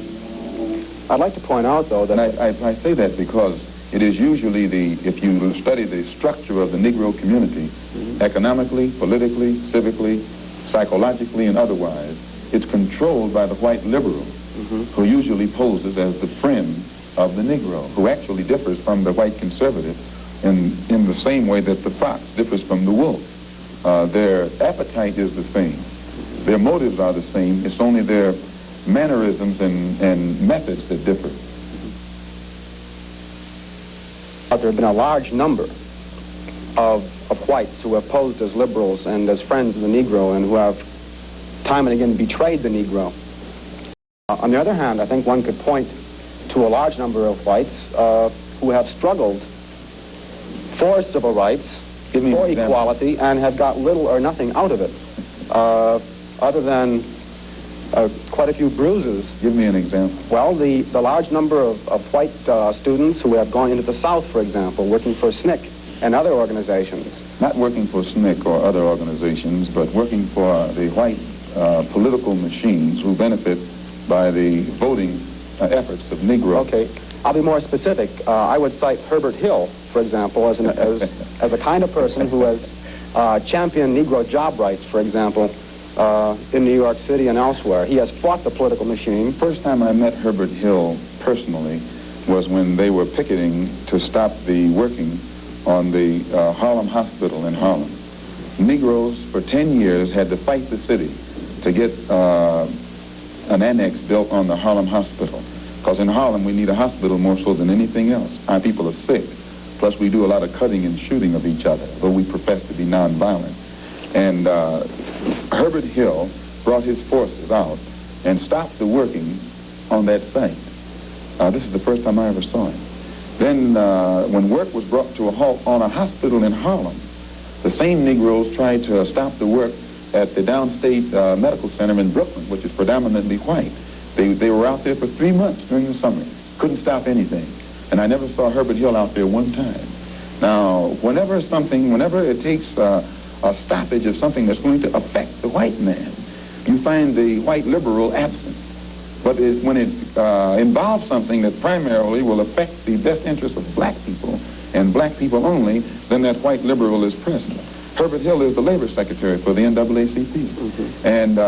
I'd like to point out, though, that... And I say that because it is usually if you study the structure of the Negro community, economically, politically, civically, psychologically, and otherwise, it's controlled by the white liberal, who usually poses as the friend of the Negro, who actually differs from the white conservative in the same way that the fox differs from the wolf. Their appetite is the same. Their motives are the same. It's only their mannerisms and methods that differ. There have been a large number of whites who have posed as liberals and as friends of the Negro and who have time and again betrayed the Negro. On the other hand, I think one could point to a large number of whites who have struggled for civil rights, for equality, and have got little or nothing out of it, other than quite a few bruises. Give me an example. Well, the large number of white students who have gone into the South, for example, working for SNCC and other organizations. Not working for SNCC or other organizations, but working for the white political machines who benefit by the voting efforts of Negro. Okay, I'll be more specific. I would cite Herbert Hill, for example, as a kind of person who has championed Negro job rights, for example, in New York City and elsewhere. He has fought the political machine. First time I met Herbert Hill personally was when they were picketing to stop the working on the Harlem Hospital in Harlem. Negroes for 10 years had to fight the city to get an annex built on the Harlem Hospital. Because in Harlem, we need a hospital more so than anything else. Our people are sick. Plus, we do a lot of cutting and shooting of each other, though we profess to be nonviolent. And Herbert Hill brought his forces out and stopped the working on that site. This is the first time I ever saw him. Then, when work was brought to a halt on a hospital in Harlem, the same Negroes tried to stop the work at the Downstate Medical Center in Brooklyn, which is predominantly white. They were out there for 3 months during the summer. Couldn't stop anything. And I never saw Herbert Hill out there one time. Now, whenever it takes a stoppage of something that's going to affect the white man, you find the white liberal absent. But when it involves something that primarily will affect the best interests of black people, and black people only, then that white liberal is present. Herbert Hill is the labor secretary for the NAACP. And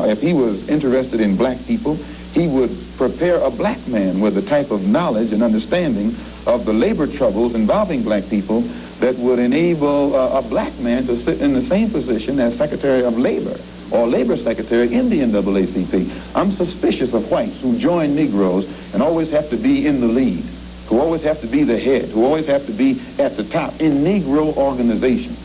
if he was interested in black people, he would prepare a black man with the type of knowledge and understanding of the labor troubles involving black people that would enable a black man to sit in the same position as Secretary of Labor or Labor Secretary in the NAACP. I'm suspicious of whites who join Negroes and always have to be in the lead, who always have to be the head, who always have to be at the top in Negro organizations.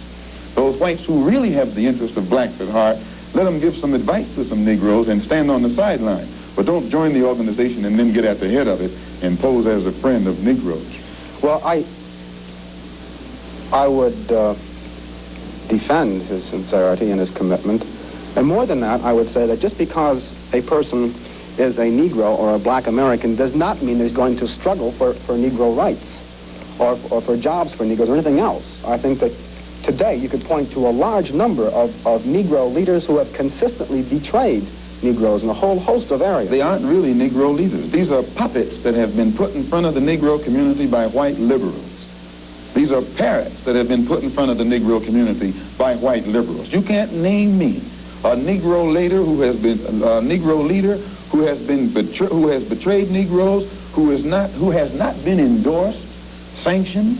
Those whites who really have the interest of blacks at heart, let them give some advice to some Negroes and stand on the sideline. But don't join the organization and then get at the head of it and pose as a friend of Negroes. Well, I would defend his sincerity and his commitment. And more than that, I would say that just because a person is a Negro or a black American does not mean that he's going to struggle for Negro rights or for jobs for Negroes or anything else. I think that today you could point to a large number of Negro leaders who have consistently betrayed Negroes in a whole host of areas. They aren't really Negro leaders. These are puppets that have been put in front of the Negro community by white liberals. These are parrots that have been put in front of the Negro community by white liberals. You can't name me a Negro leader who has betrayed Negroes, who has not been endorsed, sanctioned,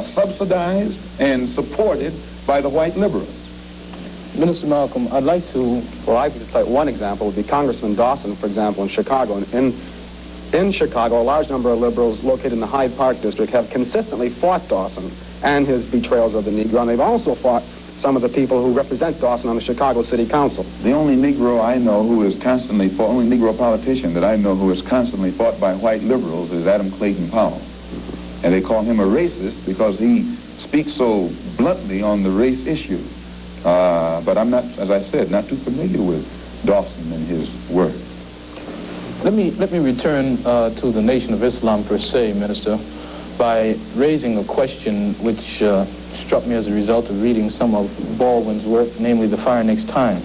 subsidized, and supported by the white liberals. Minister Malcolm, I'd like to... Well, I could cite one example would be Congressman Dawson, for example, in Chicago. In Chicago, a large number of liberals located in the Hyde Park district have consistently fought Dawson and his betrayals of the Negro, and they've also fought some of the people who represent Dawson on the Chicago City Council. The only Negro I know who is constantly fought, only Negro politician that I know who is constantly fought by white liberals is Adam Clayton Powell. And they call him a racist because he speaks so bluntly on the race issue. But I'm not, as I said, not too familiar with Dawson and his work. Let me return to the Nation of Islam per se, Minister, by raising a question which struck me as a result of reading some of Baldwin's work, namely The Fire Next Time.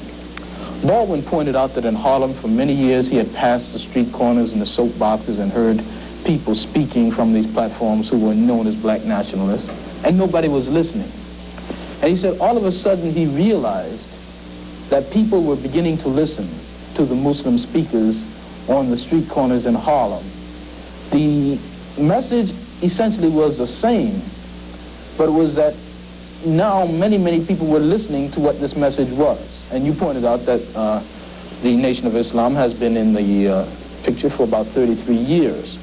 Baldwin pointed out that in Harlem for many years he had passed the street corners and the soapboxes and heard people speaking from these platforms who were known as black nationalists, and nobody was listening. And he said all of a sudden he realized that people were beginning to listen to the Muslim speakers on the street corners in Harlem. The message essentially was the same, but it was that now many people were listening to what this message was. And you pointed out that the Nation of Islam has been in the picture for about 33 years.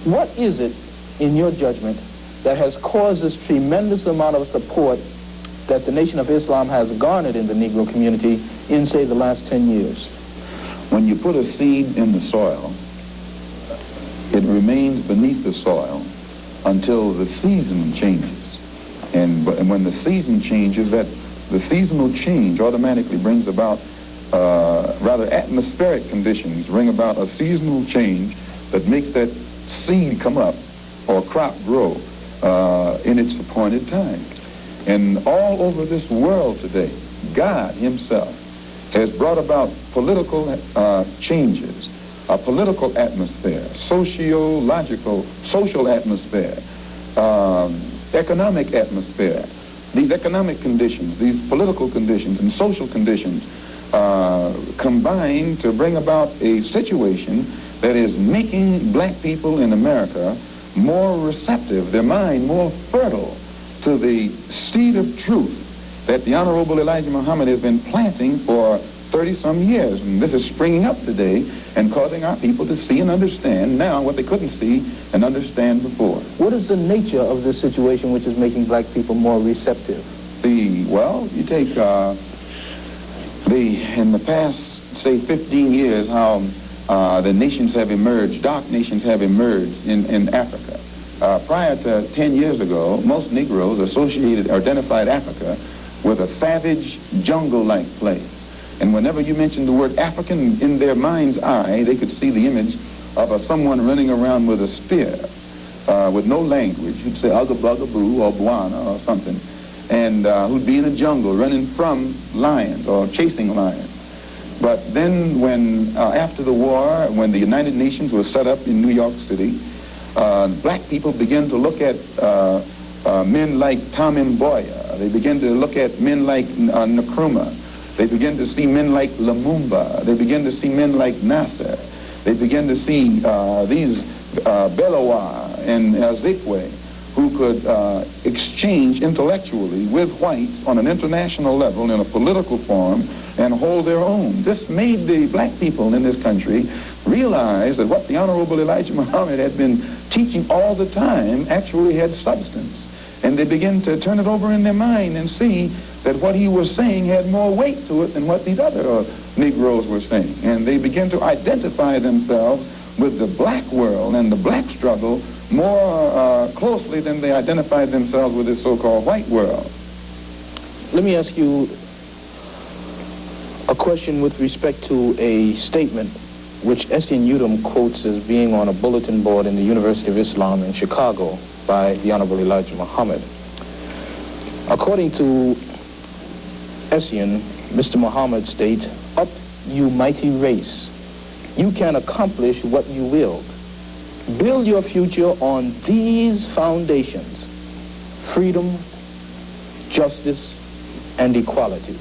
What is it, in your judgment, that has caused this tremendous amount of support that the Nation of Islam has garnered in the Negro community in, say, the last 10 years? When you put a seed in the soil, it remains beneath the soil until the season changes. And when the season changes, the seasonal change automatically brings about rather atmospheric conditions, bring about a seasonal change that makes that seed come up or crop grow in its appointed time. And all over this world today, God himself has brought about political changes, a political atmosphere, social atmosphere, economic atmosphere. These economic conditions, these political conditions and social conditions combine to bring about a situation that is making black people in America more receptive, their mind more fertile to the seed of truth that the Honorable Elijah Muhammad has been planting for 30-some years. And this is springing up today and causing our people to see and understand now what they couldn't see and understand before. What is the nature of this situation which is making black people more receptive? You take in the past, say, 15 years, how the nations have emerged, dark nations have emerged in Africa. Prior to 10 years ago, most Negroes identified Africa with a savage, jungle-like place. And whenever you mentioned the word African, in their mind's eye, they could see the image of someone running around with a spear, with no language, who'd say Ugga Bugga Boo or Bwana or something, and who'd be in a jungle running from lions or chasing lions. But then when, after the war, when the United Nations was set up in New York City, black people began to look at men like Tom Mboya. They began to look at men like Nkrumah. They began to see men like Lumumba. They began to see men like Nasser. They began to see these Belawa and Ezekwe, who could exchange intellectually with whites on an international level in a political forum and hold their own. This made the black people in this country realize that what the Honorable Elijah Muhammad had been teaching all the time actually had substance. And they began to turn it over in their mind and see that what he was saying had more weight to it than what these other Negroes were saying. And they began to identify themselves with the black world and the black struggle more closely than they identified themselves with this so-called white world. Let me ask you a question with respect to a statement which Estienne Udom quotes as being on a bulletin board in the University of Islam in Chicago by the Honorable Elijah Muhammad. According to Estienne, Mr. Muhammad states, "Up, you mighty race. You can accomplish what you will. Build your future on these foundations: freedom, justice, and equality."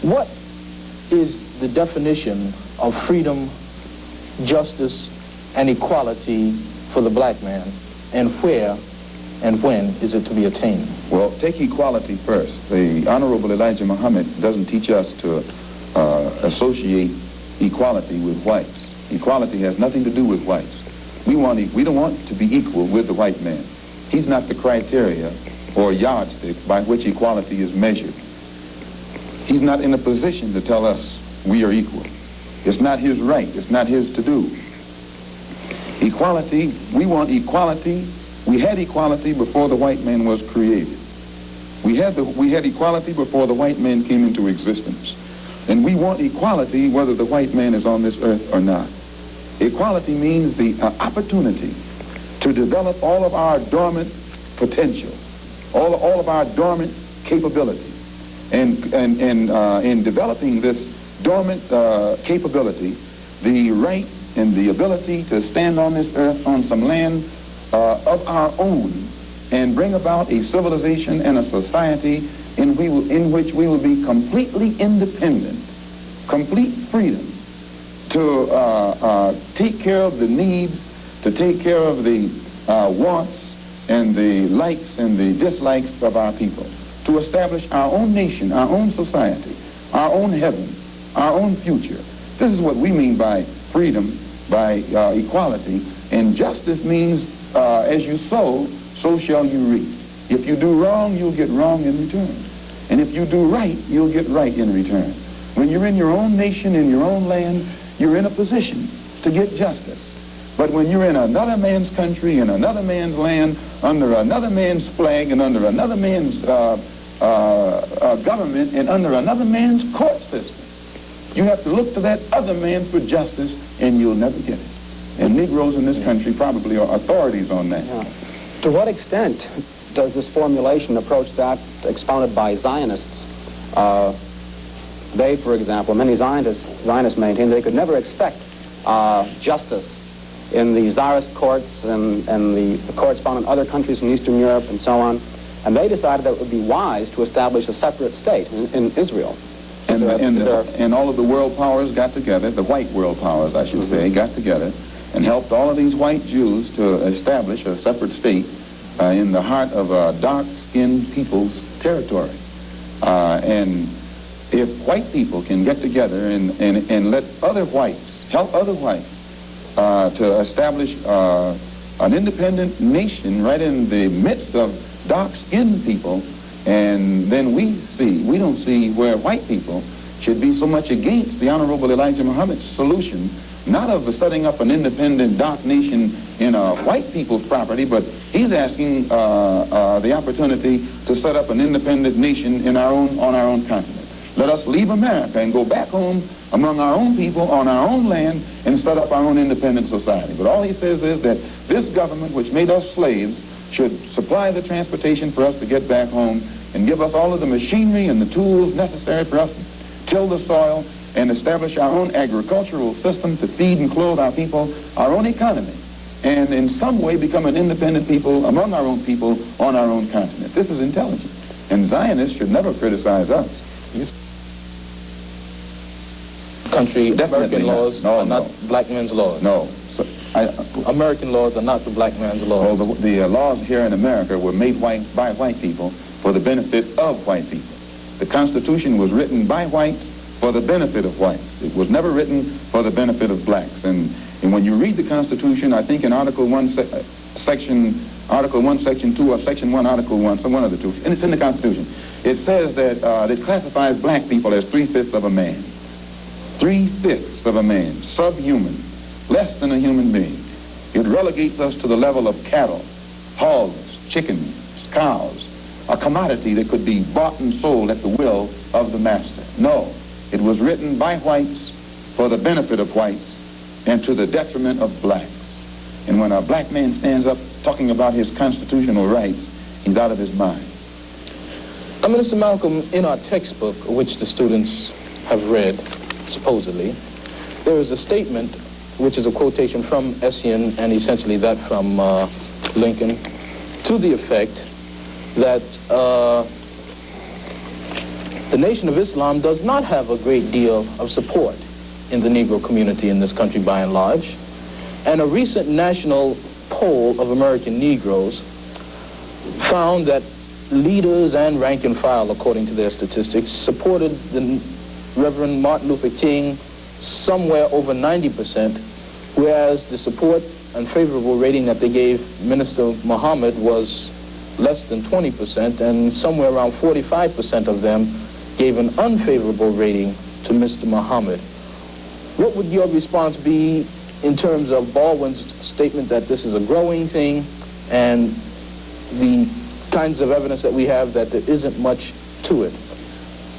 What is the definition of freedom, justice, and equality for the black man, and where and when is it to be attained? Well, take equality first. The Honorable Elijah Muhammad doesn't teach us to associate equality with whites. Equality has nothing to do with whites. We don't want to be equal with the white man. He's not the criteria or yardstick by which equality is measured. He's not in a position to tell us we are equal. It's not his right. It's not his to do. Equality, we want equality. We had equality before the white man was created. We had equality before the white man came into existence. And we want equality whether the white man is on this earth or not. Equality means the opportunity to develop all of our dormant potential, all of our dormant capability. And in developing this dormant capability, the right and the ability to stand on this earth on some land of our own and bring about a civilization and a society in which we will be completely independent, complete freedom to take care of the needs, to take care of the wants and the likes and the dislikes of our people, to establish our own nation, our own society, our own heaven, our own future. This is what we mean by freedom, by equality. And justice means as you sow, so shall you reap. If you do wrong, you'll get wrong in return. And if you do right, you'll get right in return. When you're in your own nation, in your own land, you're in a position to get justice. But when you're in another man's country, in another man's land, under another man's flag, and under another man's government, and under another man's court system, you have to look to that other man for justice, and you'll never get it. And Negroes in this country probably are authorities on that. Yeah. To what extent does this formulation approach that expounded by Zionists? They, for example, many Zionists maintain they could never expect justice in the Tsarist courts and the courts found in other countries in Eastern Europe and so on. And they decided that it would be wise to establish a separate state in Israel. And all of the world powers got together, the white world powers, I should say, got together and helped all of these white Jews to establish a separate state in the heart of dark-skinned people's territory. And if white people can get together and let other whites, help other whites to establish an independent nation right in the midst of dark-skinned people, and then we don't see where white people should be so much against the Honorable Elijah Muhammad's solution, not of setting up an independent dark nation in white people's property, but he's asking the opportunity to set up an independent nation on our own continent. Let us leave America and go back home among our own people on our own land and set up our own independent society. But all he says is that this government, which made us slaves, should supply the transportation for us to get back home and give us all of the machinery and the tools necessary for us to till the soil and establish our own agricultural system to feed and clothe our people, our own economy, and in some way become an independent people among our own people on our own continent. This is intelligent. And Zionists should never criticize us. Country, Definitely American laws not. are not black men's laws. No. American laws are not the black man's laws. Well, the laws here in America were made by white people for the benefit of white people. The Constitution was written by whites for the benefit of whites. It was never written for the benefit of blacks. And when you read the Constitution, I think in Article 1, Section 2, or Section 1, Article 1, some one of the two, and it's in the Constitution, it says that it classifies black people as 3/5 of a man. 3/5 of a man, subhuman, less than a human being. It relegates us to the level of cattle, hogs, chickens, cows, a commodity that could be bought and sold at the will of the master. No, it was written by whites for the benefit of whites and to the detriment of blacks. And when a black man stands up talking about his constitutional rights, he's out of his mind. Now, Minister Malcolm, in our textbook, which the students have read, supposedly, there is a statement which is a quotation from Essien and essentially that from Lincoln, to the effect that the Nation of Islam does not have a great deal of support in the Negro community in this country by and large. And a recent national poll of American Negroes found that leaders and rank and file, according to their statistics, supported the Reverend Martin Luther King somewhere over 90%, whereas the support and favorable rating that they gave Minister Muhammad was less than 20%, and somewhere around 45% of them gave an unfavorable rating to Mr. Muhammad. What would your response be in terms of Baldwin's statement that this is a growing thing and the kinds of evidence that we have that there isn't much to it?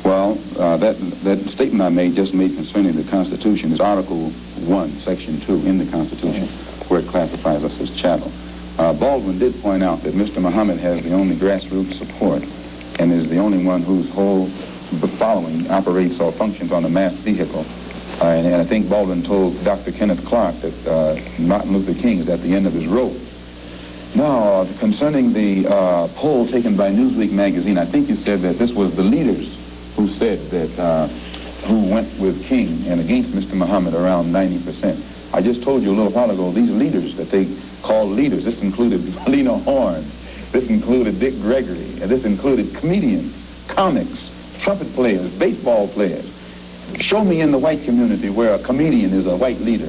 Well, that statement I just made concerning the Constitution is Article 1, Section 2 in the Constitution, where it classifies us as chattel. Baldwin did point out that Mr. Muhammad has the only grassroots support and is the only one whose whole following operates or functions on a mass vehicle. And I think Baldwin told Dr. Kenneth Clark that Martin Luther King is at the end of his rope. Now, concerning the poll taken by Newsweek magazine, I think you said that this was the leaders who said that, who went with King and against Mr. Muhammad around 90%. I just told you a little while ago, these leaders that they call leaders, this included Lena Horne, this included Dick Gregory, and this included comedians, comics, trumpet players, baseball players. Show me in the white community where a comedian is a white leader.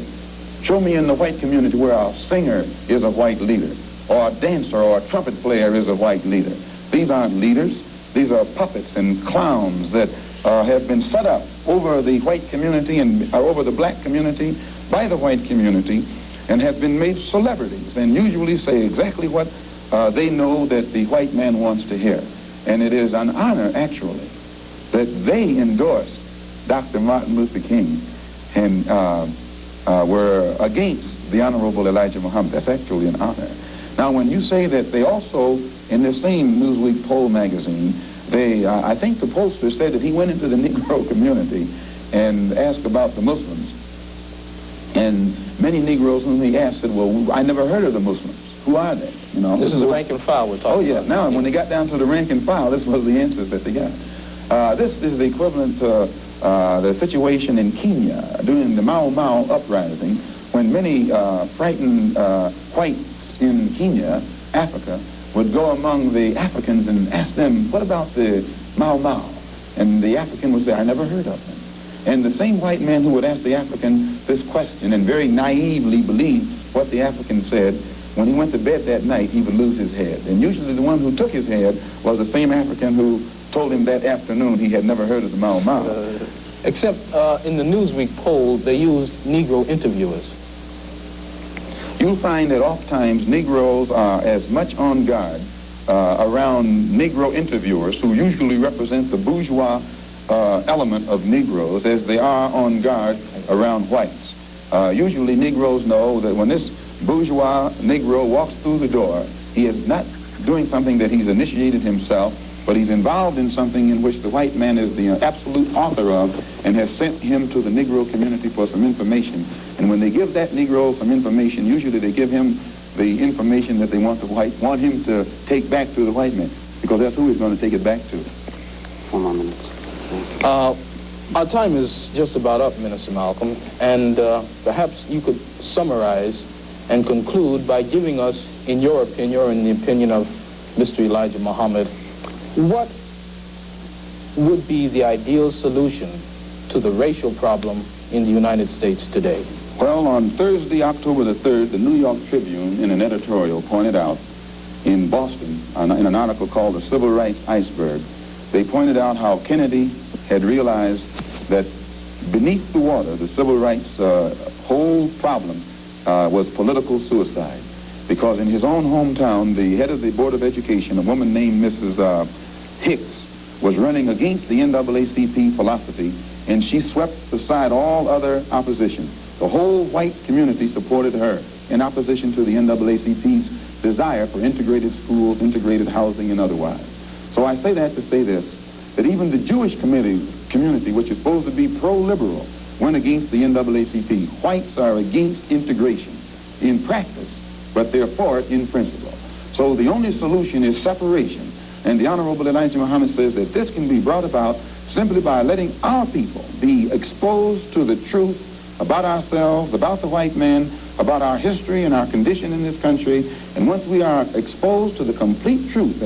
Show me in the white community where a singer is a white leader, or a dancer or a trumpet player is a white leader. These aren't leaders. These are puppets and clowns that have been set up over the white community and over the black community by the white community and have been made celebrities and usually say exactly what they know that the white man wants to hear. And it is an honor, actually, that they endorsed Dr. Martin Luther King and were against the Honorable Elijah Muhammad. That's actually an honor. Now, when you say that they also, in this same Newsweek poll magazine, I think the pollster said that he went into the Negro community and asked about the Muslims. And many Negroes whom he asked said, well, I never heard of the Muslims. Who are they? You know, this is the rank and file we're talking about. Oh, yeah. Now, when they got down to the rank and file, this was the answers that they got. This is equivalent to the situation in Kenya during the Mau Mau uprising, when many frightened whites in Kenya, Africa, would go among the Africans and ask them, what about the Mau Mau? And the African would say, I never heard of them. And the same white man who would ask the African this question and very naively believe what the African said, when he went to bed that night, he would lose his head. And usually the one who took his head was the same African who told him that afternoon he had never heard of the Mau Mau. Except in the Newsweek poll, they used Negro interviewers. You'll find that oftentimes Negroes are as much on guard around Negro interviewers, who usually represent the bourgeois element of Negroes, as they are on guard around whites. Usually Negroes know that when this bourgeois Negro walks through the door, he is not doing something that he's initiated himself, but he's involved in something in which the white man is the absolute author of and has sent him to the Negro community for some information. And when they give that Negro some information, usually they give him the information that they want him to take back to the white man, because that's who he's going to take it back to. 4 more minutes. Our time is just about up, Minister Malcolm, and perhaps you could summarize and conclude by giving us, in your opinion, or in the opinion of Mr. Elijah Muhammad, what would be the ideal solution to the racial problem in the United States today? Well, on Thursday, October the 3rd, the New York Tribune, in an editorial, pointed out in Boston, in an article called The Civil Rights Iceberg, they pointed out how Kennedy had realized that beneath the water, the civil rights whole problem was political suicide. Because in his own hometown, the head of the Board of Education, a woman named Mrs. Hicks, was running against the NAACP philosophy, and she swept aside all other opposition. The whole white community supported her in opposition to the NAACP's desire for integrated schools, integrated housing, and otherwise. So I say that to say this, that even the Jewish community, which is supposed to be pro-liberal, went against the NAACP. Whites are against integration in practice, but they're for it in principle. So the only solution is separation. And the Honorable Elijah Muhammad says that this can be brought about simply by letting our people be exposed to the truth about ourselves, about the white man, about our history and our condition in this country. And once we are exposed to the complete truth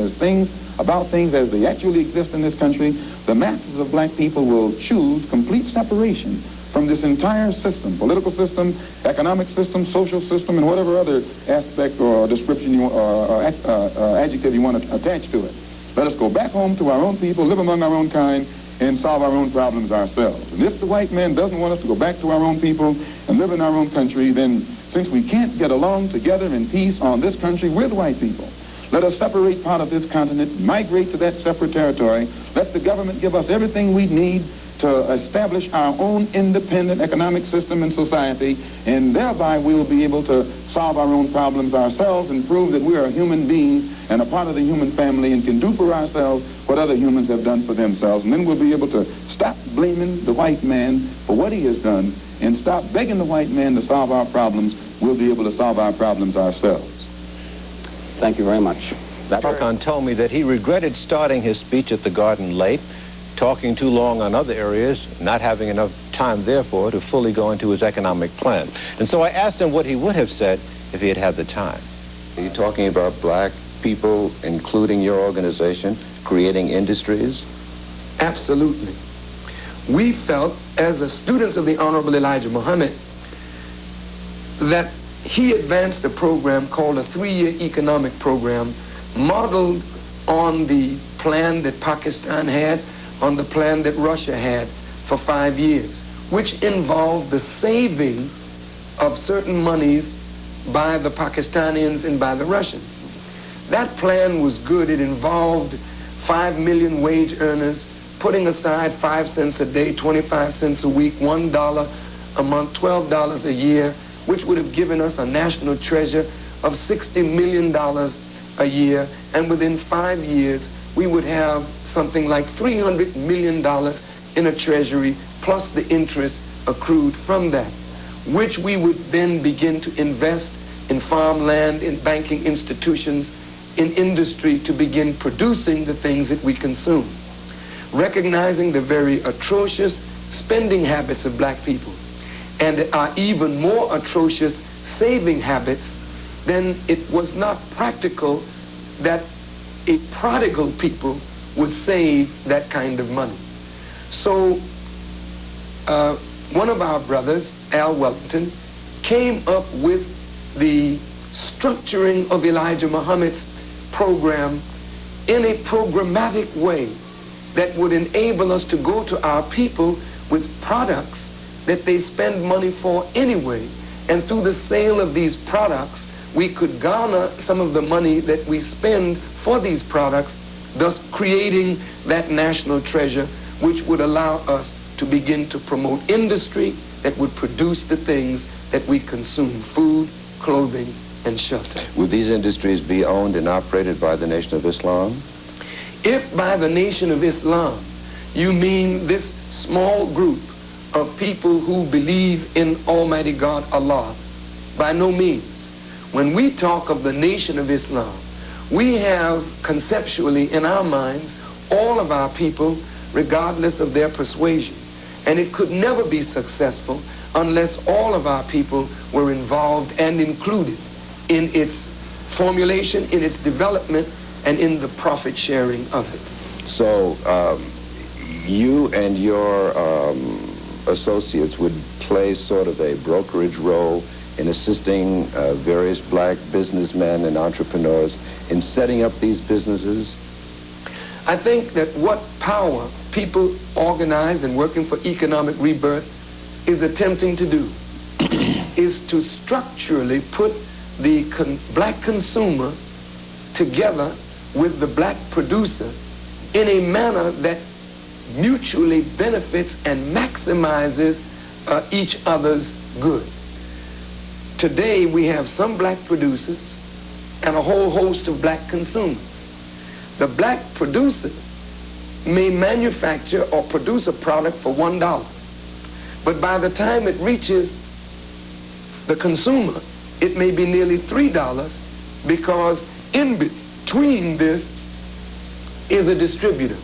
about things as they actually exist in this country, the masses of black people will choose complete separation from this entire system, political system, economic system, social system, and whatever other aspect or description or adjective you want to attach to it. Let us go back home to our own people, live among our own kind, and solve our own problems ourselves. And if the white man doesn't want us to go back to our own people and live in our own country, then since we can't get along together in peace on this country, we're the white people. Let us separate part of this continent, migrate to that separate territory. Let the government give us everything we need to establish our own independent economic system and society, and thereby we will be able to solve our own problems ourselves and prove that we are human beings and a part of the human family and can do for ourselves what other humans have done for themselves. And then we'll be able to stop blaming the white man for what he has done and stop begging the white man to solve our problems. We'll be able to solve our problems ourselves. Thank you very much. Farrakhan told me that he regretted starting his speech at the Garden late, talking too long on other areas, not having enough time, therefore, to fully go into his economic plan. And so I asked him what he would have said if he had had the time. Are you talking about black people, including your organization, creating industries? Absolutely. We felt, as the students of the Honorable Elijah Muhammad, that he advanced a program called a 3-year economic program modeled on the plan that Pakistan had, on the plan that Russia had for 5 years, which involved the saving of certain monies by the Pakistanis and by the Russians. That plan was good. It involved 5 million wage earners putting aside 5 cents a day, 25 cents a week, $1 a month, $12 a year, which would have given us a national treasure of $60 million a year. And within 5 years, we would have something like $300 million in a treasury, plus the interest accrued from that, which we would then begin to invest in farmland, in banking institutions, in industry to begin producing the things that we consume. Recognizing the very atrocious spending habits of black people and our even more atrocious saving habits, then it was not practical that a prodigal people would save that kind of money. So one of our brothers, Al Wellington, came up with the structuring of Elijah Muhammad's program in a programmatic way that would enable us to go to our people with products that they spend money for anyway, and through the sale of these products, we could garner some of the money that we spend for these products, thus creating that national treasure, which would allow us to begin to promote industry that would produce the things that we consume: food, clothing, and shelter. Would these industries be owned and operated by the Nation of Islam? If by the Nation of Islam you mean this small group of people who believe in Almighty God Allah, by no means. When we talk of the Nation of Islam, we have conceptually in our minds all of our people, regardless of their persuasion. And it could never be successful unless all of our people were involved and included in its formulation, in its development, and in the profit sharing of it. So you and your associates would play sort of a brokerage role in assisting various black businessmen and entrepreneurs in setting up these businesses? I think that what power people organized and working for economic rebirth is attempting to do is to structurally put the black consumer together with the black producer in a manner that mutually benefits and maximizes each other's good. Today we have some black producers and a whole host of black consumers. The black producer may manufacture or produce a product for $1, but by the time it reaches the consumer, it may be nearly $3, because in between this is a distributor.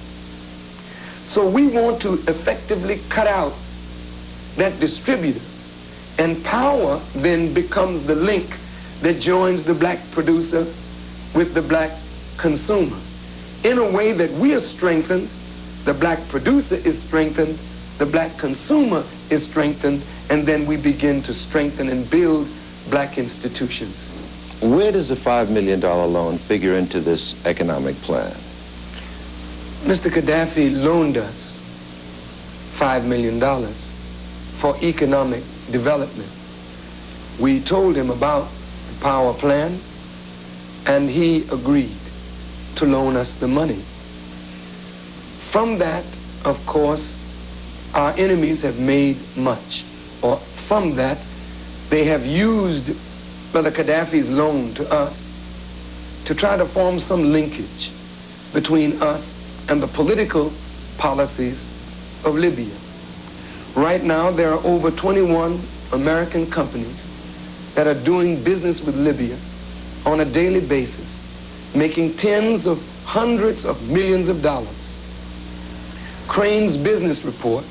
So we want to effectively cut out that distributor, and power then becomes the link that joins the black producer with the black consumer. In a way that we are strengthened, the black producer is strengthened, the black consumer is strengthened, and then we begin to strengthen and build black institutions. Where does the $5 million loan figure into this economic plan? Mr. Gaddafi loaned us $5 million for economic development. We told him about the power plan, and he agreed to loan us the money. From that, of course, our enemies have made much, or from that, they have used Brother Gaddafi's loan to us to try to form some linkage between us and the political policies of Libya. Right now, there are over 21 American companies that are doing business with Libya on a daily basis, making tens of hundreds of millions of dollars. Crane's business report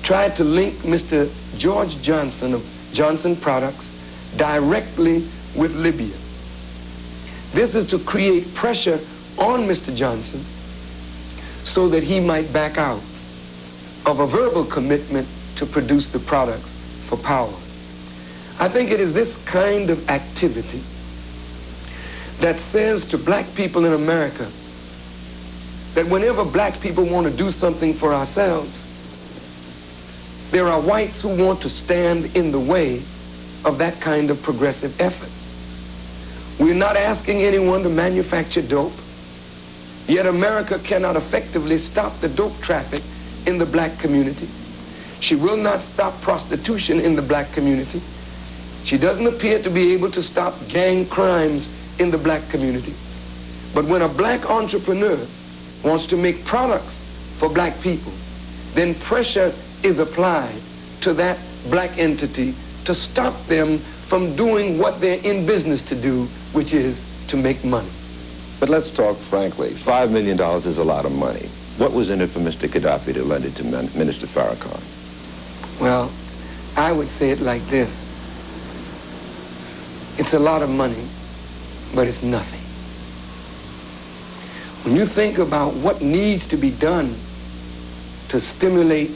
tried to link Mr. George Johnson of Johnson Products directly with Libya. This is to create pressure on Mr. Johnson so that he might back out of a verbal commitment to produce the products for power. I think it is this kind of activity that says to black people in America that whenever black people want to do something for ourselves, there are whites who want to stand in the way of that kind of progressive effort. We're not asking anyone to manufacture dope, yet America cannot effectively stop the dope traffic in the black community. She will not stop prostitution in the black community. She doesn't appear to be able to stop gang crimes in the black community. But when a black entrepreneur wants to make products for black people, then pressure is applied to that black entity to stop them from doing what they're in business to do, which is to make money. But let's talk frankly. $5 million is a lot of money. What was in it for Mr. Gaddafi to lend it to Minister Farrakhan? Well, I would say it like this. It's a lot of money, but it's nothing. When you think about what needs to be done to stimulate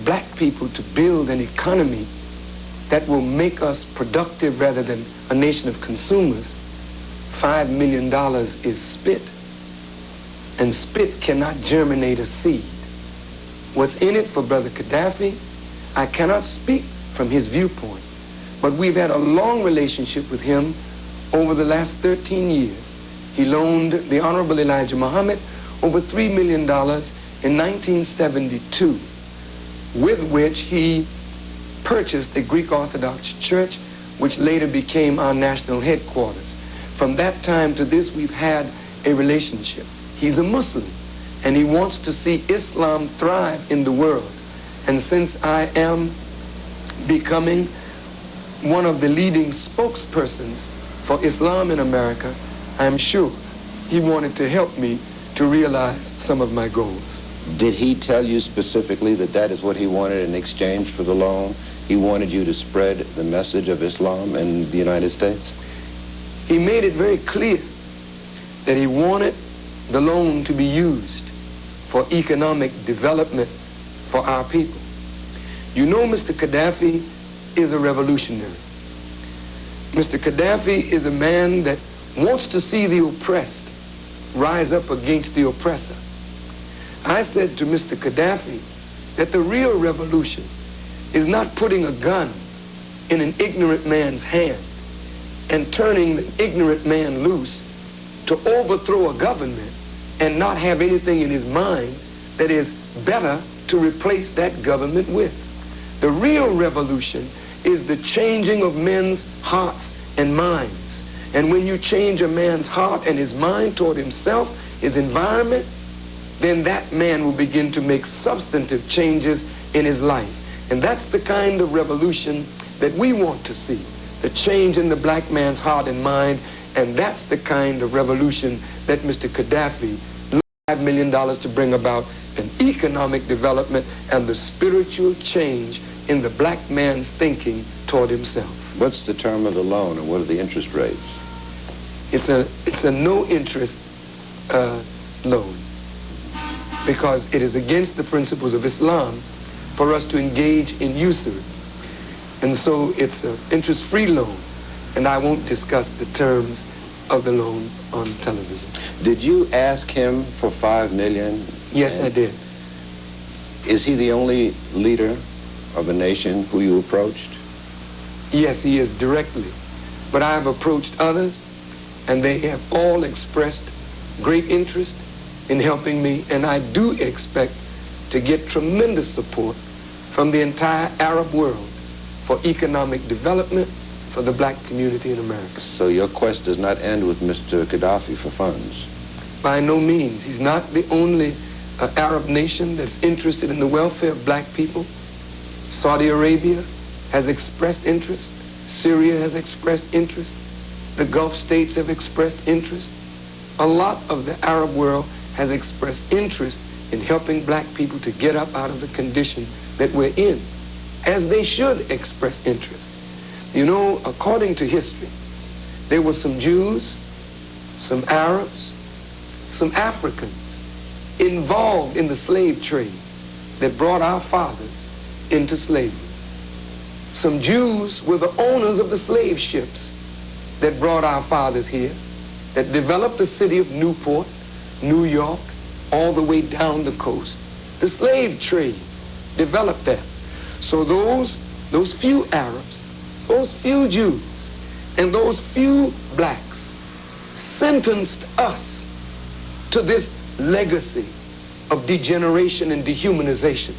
black people to build an economy that will make us productive rather than a nation of consumers, $5 million is spit. And spit cannot germinate a seed. What's in it for Brother Gaddafi, I cannot speak from his viewpoint, but we've had a long relationship with him over the last 13 years. He loaned the Honorable Elijah Muhammad over $3 million in 1972, with which he purchased a Greek Orthodox church, which later became our national headquarters. From that time to this, we've had a relationship. He's a Muslim, and he wants to see Islam thrive in the world. And since I am becoming one of the leading spokespersons for Islam in America, I'm sure he wanted to help me to realize some of my goals. Did he tell you specifically that that is what he wanted in exchange for the loan? He wanted you to spread the message of Islam in the United States? He made it very clear that he wanted the loan to be used for economic development for our people. You know, Mr. Gaddafi is a revolutionary. Mr. Gaddafi is a man that wants to see the oppressed rise up against the oppressor. I said to Mr. Gaddafi that the real revolution is not putting a gun in an ignorant man's hand and turning the ignorant man loose to overthrow a government and not have anything in his mind that is better to replace that government with. The real revolution is the changing of men's hearts and minds. And when you change a man's heart and his mind toward himself, his environment, then that man will begin to make substantive changes in his life. And that's the kind of revolution that we want to see, the change in the black man's heart and mind, and that's the kind of revolution that Mr. Gaddafi $5 million to bring about an economic development and the spiritual change in the black man's thinking toward himself. What's the term of the loan and what are the interest rates? It's a no-interest loan because it is against the principles of Islam for us to engage in usury. And so it's an interest-free loan, and I won't discuss the terms of the loan on television. Did you ask him for $5 million? Yes, I did. Is he the only leader of a nation who you approached? Yes, he is directly. But I have approached others, and they have all expressed great interest in helping me, and I do expect to get tremendous support from the entire Arab world for economic development for the black community in America. So your quest does not end with Mr. Gaddafi for funds? By no means. He's not the only Arab nation that's interested in the welfare of black people. Saudi Arabia has expressed interest. Syria has expressed interest. The Gulf states have expressed interest. A lot of the Arab world has expressed interest in helping black people to get up out of the condition that we're in, as they should express interest. You know, according to history, there were some Jews, some Arabs, some Africans involved in the slave trade that brought our fathers into slavery. Some Jews were the owners of the slave ships that brought our fathers here, that developed the city of Newport, New York, all the way down the coast. The slave trade developed that. So those few Arabs, those few Jews, and those few blacks sentenced us to this legacy of degeneration and dehumanization.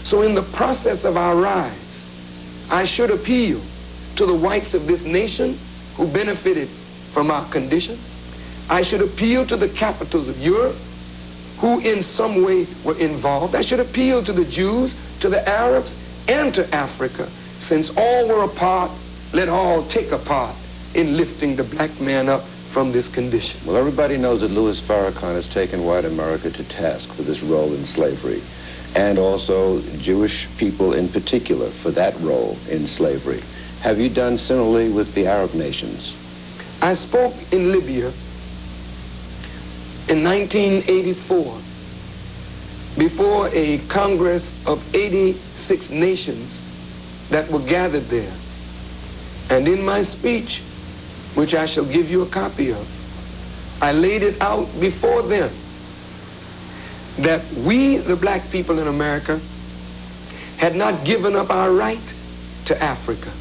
So in the process of our rise, I should appeal to the whites of this nation who benefited from our condition. I should appeal to the capitals of Europe who in some way were involved. I should appeal to the Jews, to the Arabs, and to Africa. Since all were a part, let all take a part in lifting the black man up from this condition. Well, everybody knows that Louis Farrakhan has taken white America to task for this role in slavery, and also Jewish people in particular for that role in slavery. Have you done similarly with the Arab nations? I spoke in Libya in 1984 before a Congress of 86 nations that were gathered there. And in my speech, which I shall give you a copy of, I laid it out before them that we, the black people in America, had not given up our right to Africa.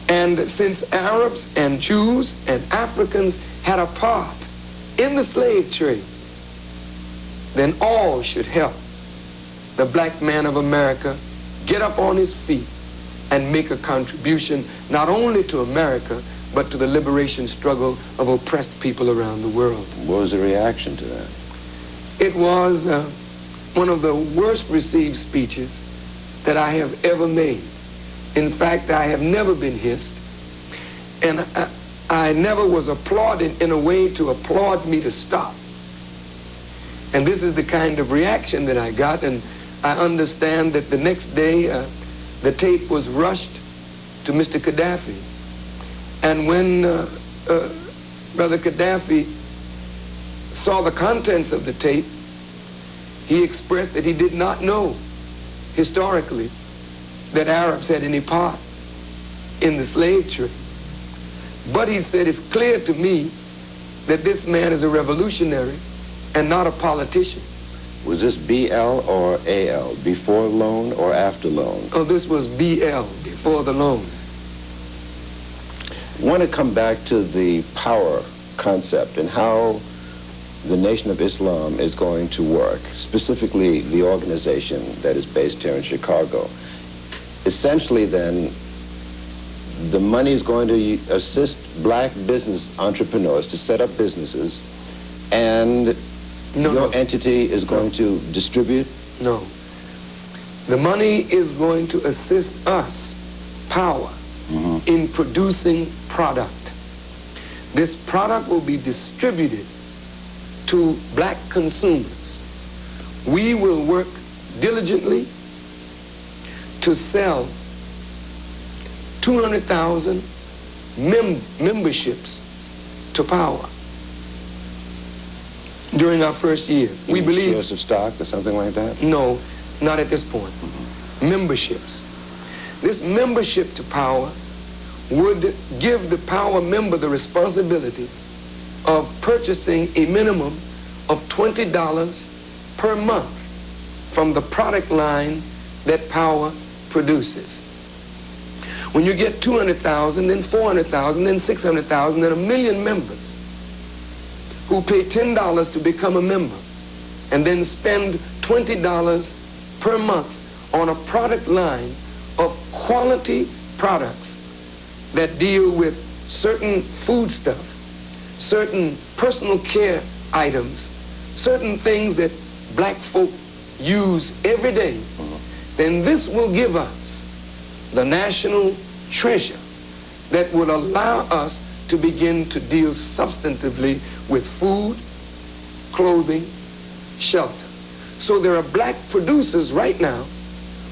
And since Arabs and Jews and Africans had a part in the slave trade, then all should help the black man of America get up on his feet and make a contribution not only to America, but to the liberation struggle of oppressed people around the world. What was the reaction to that? It was one of the worst received speeches that I have ever made. In fact, I have never been hissed, and I never was applauded in a way to applaud me to stop. And this is the kind of reaction that I got, and I understand that the next day the tape was rushed to Mr. Gaddafi. And when Brother Gaddafi saw the contents of the tape, he expressed that he did not know historically that Arabs had any part in the slave trade. But he said, it's clear to me that this man is a revolutionary and not a politician. Was this BL or AL, before loan or after loan? Oh, this was BL, before the loan. I want to come back to the power concept and how the Nation of Islam is going to work, specifically the organization that is based here in Chicago. Essentially, then, the money is going to assist black business entrepreneurs to set up businesses, and your entity is going to distribute? No. The money is going to assist us, power, in producing product. This product will be distributed to black consumers. We will work diligently to sell 200,000 memberships to Power during our first year. We believe shares of stock or something like that? No, not at this point. Memberships. This membership to Power would give the Power member the responsibility of purchasing a minimum of $20 per month from the product line that power produces. When you get 200,000, then 400,000, then 600,000, then 1 million members who pay $10 to become a member and then spend $20 per month on a product line of quality products that deal with certain foodstuffs, certain personal care items, certain things that black folk use every day, then this will give us the national treasure that will allow us to begin to deal substantively with food, clothing, shelter. So there are black producers right now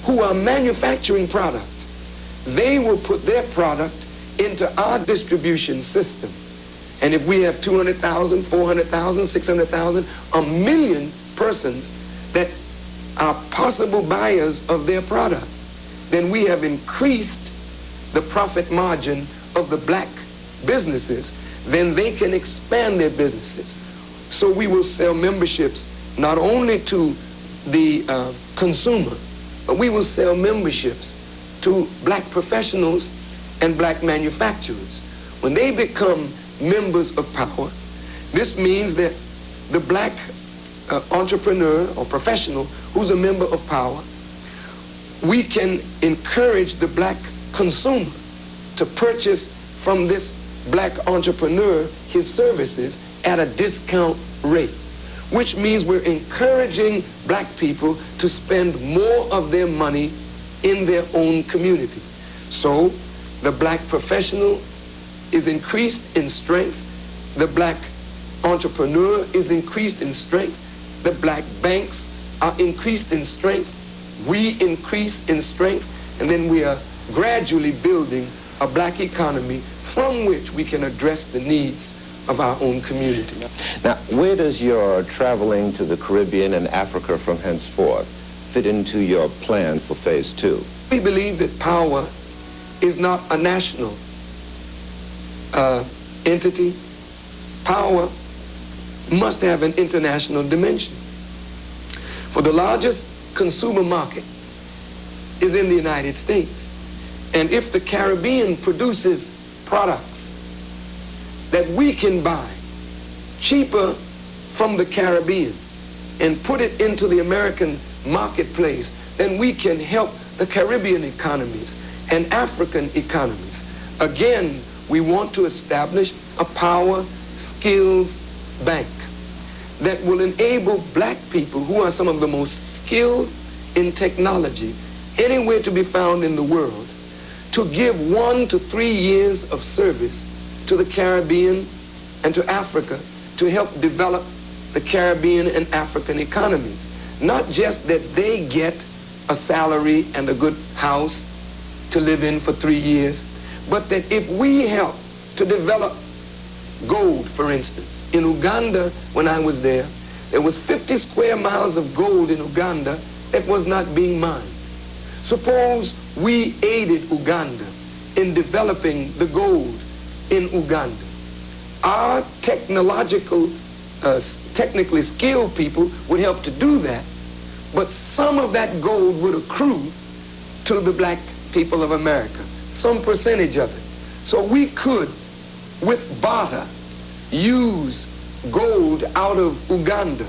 who are manufacturing product. They will put their product into our distribution system. And if we have 200,000, 400,000, 600,000, 1 million persons that are possible buyers of their product, then we have increased the profit margin of the black businesses. Then they can expand their businesses. So we will sell memberships not only to the consumer, but we will sell memberships to black professionals and black manufacturers. When they become members of power, this means that the black entrepreneur or professional who's a member of power, we can encourage the black consumer to purchase from this black entrepreneur his services at a discount rate, which means we're encouraging black people to spend more of their money in their own community. So the black professional is increased in strength. The black entrepreneur is increased in strength. The black banks are increased in strength. We increase in strength. And then we are gradually building a black economy from which we can address the needs of our own community. Now, where does your traveling to the Caribbean and Africa from henceforth fit into your plan for phase 2? We believe that power is not a national entity. Power must have an international dimension. For the largest consumer market is in the United States. And if the Caribbean produces products that we can buy cheaper from the Caribbean and put it into the American marketplace, then we can help the Caribbean economies and African economies. Again, we want to establish a power skills bank that will enable black people who are some of the most skilled in technology anywhere to be found in the world to give 1 to 3 years of service to the Caribbean and to Africa to help develop the Caribbean and African economies. Not just that they get a salary and a good house to live in for 3 years, but that if we help to develop gold, for instance. In Uganda, when I was there was 50 square miles of gold in Uganda that was not being mined. Suppose we aided Uganda in developing the gold in Uganda. Our technically skilled people would help to do that, but some of that gold would accrue to the black people of America, some percentage of it. So we could, with barter, use gold out of Uganda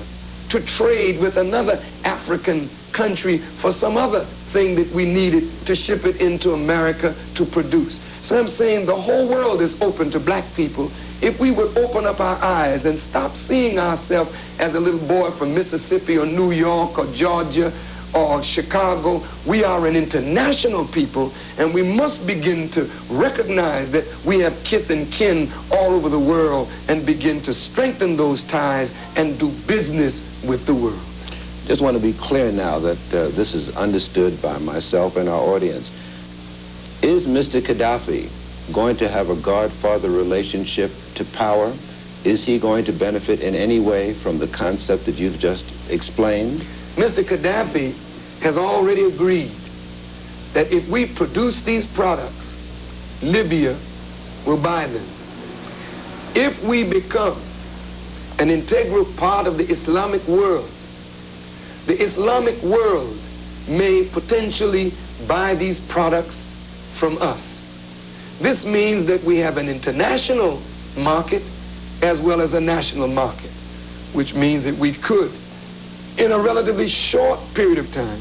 to trade with another African country for some other thing that we needed to ship it into America to produce. So I'm saying the whole world is open to black people if we would open up our eyes and stop seeing ourselves as a little boy from Mississippi or New York or Georgia or Chicago. We are an international people, and we must begin to recognize that we have kith and kin all over the world and begin to strengthen those ties and do business with the world. Just want to be clear now that this is understood by myself and our audience. Is Mr. Gaddafi going to have a godfather relationship to power? Is he going to benefit in any way from the concept that you've just explained? Mr. Gaddafi has already agreed that if we produce these products, Libya will buy them. If we become an integral part of the Islamic world, the Islamic world may potentially buy these products from us. This means that we have an international market as well as a national market, which means that we could, in a relatively short period of time,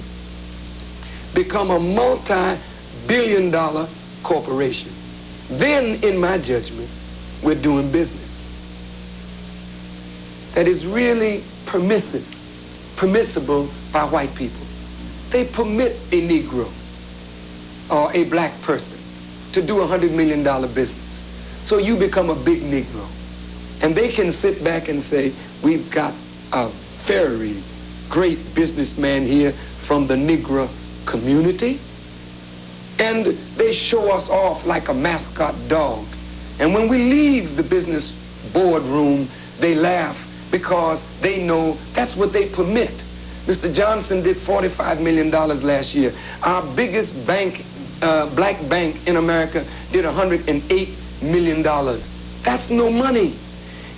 become a multi-billion-dollar corporation. Then, in my judgment, we're doing business that is really permissible by white people. They permit a Negro or a black person to do a $100 million business. So you become a big Negro. And they can sit back and say, we've got a very great businessman here from the Negro community. And they show us off like a mascot dog. And when we leave the business boardroom, they laugh because they know that's what they permit. Mr. Johnson did $45 million last year. Our biggest bank, black bank in America, did $108 million. That's no money.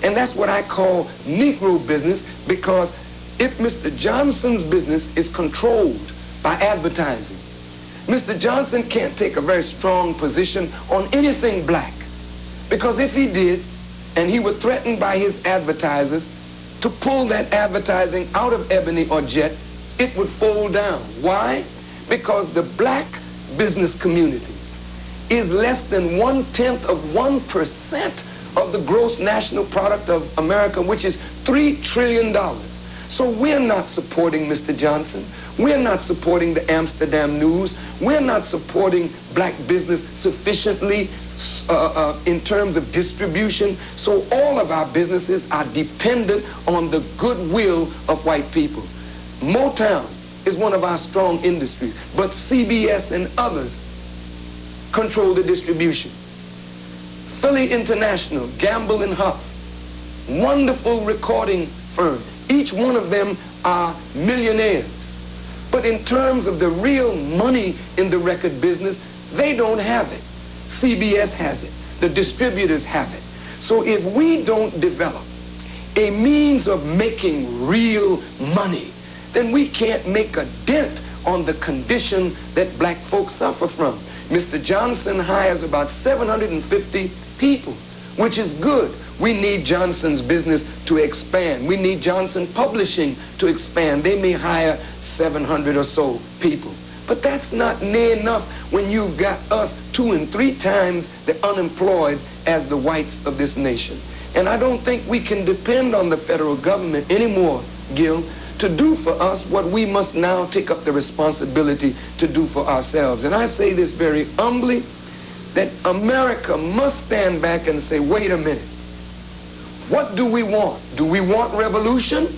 And that's what I call Negro business, because if Mr. Johnson's business is controlled by advertising, Mr. Johnson can't take a very strong position on anything black. Because if he did, and he were threatened by his advertisers to pull that advertising out of Ebony or Jet, it would fall down. Why? Because the black business community is less than 0.1% of the gross national product of America, which is $3 trillion. So we're not supporting Mr. Johnson. We're not supporting the Amsterdam News. We're not supporting black business sufficiently in terms of distribution. So all of our businesses are dependent on the goodwill of white people. Motown is one of our strong industries, but CBS and others control the distribution. Philly International, Gamble and Huff, wonderful recording firm. Each one of them are millionaires. But in terms of the real money in the record business, they don't have it. CBS has it. The distributors have it. So if we don't develop a means of making real money, then we can't make a dent on the condition that black folks suffer from. Mr. Johnson hires about 750 people, which is good. We need Johnson's business to expand. We need Johnson Publishing to expand. They may hire 700 or so people. But that's not near enough when you've got us 2 and 3 times the unemployed as the whites of this nation. And I don't think we can depend on the federal government anymore, Gil, to do for us what we must now take up the responsibility to do for ourselves. And I say this very humbly, that America must stand back and say, wait a minute, what do we want? Do we want revolution?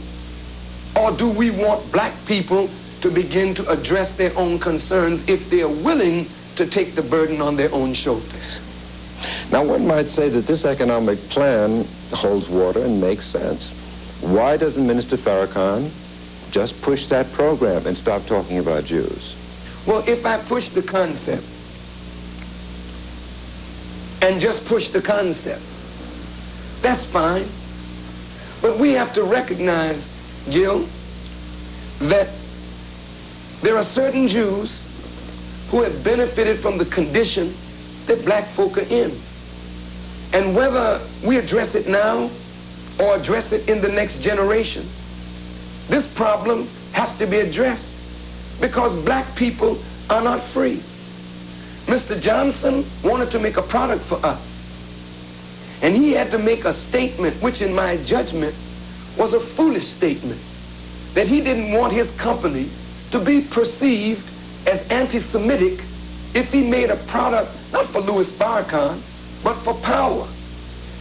Or do we want black people to begin to address their own concerns if they are willing to take the burden on their own shoulders? Now, one might say that this economic plan holds water and makes sense. Why doesn't Minister Farrakhan just push that program and stop talking about Jews? Well, if I push the concept and just push the concept, that's fine. But we have to recognize, Gil, that there are certain Jews who have benefited from the condition that black folk are in. And whether we address it now or address it in the next generation, this problem has to be addressed because black people are not free. Mr. Johnson wanted to make a product for us. And he had to make a statement, which in my judgment was a foolish statement, that he didn't want his company to be perceived as anti-Semitic if he made a product, not for Louis Farrakhan, but for power.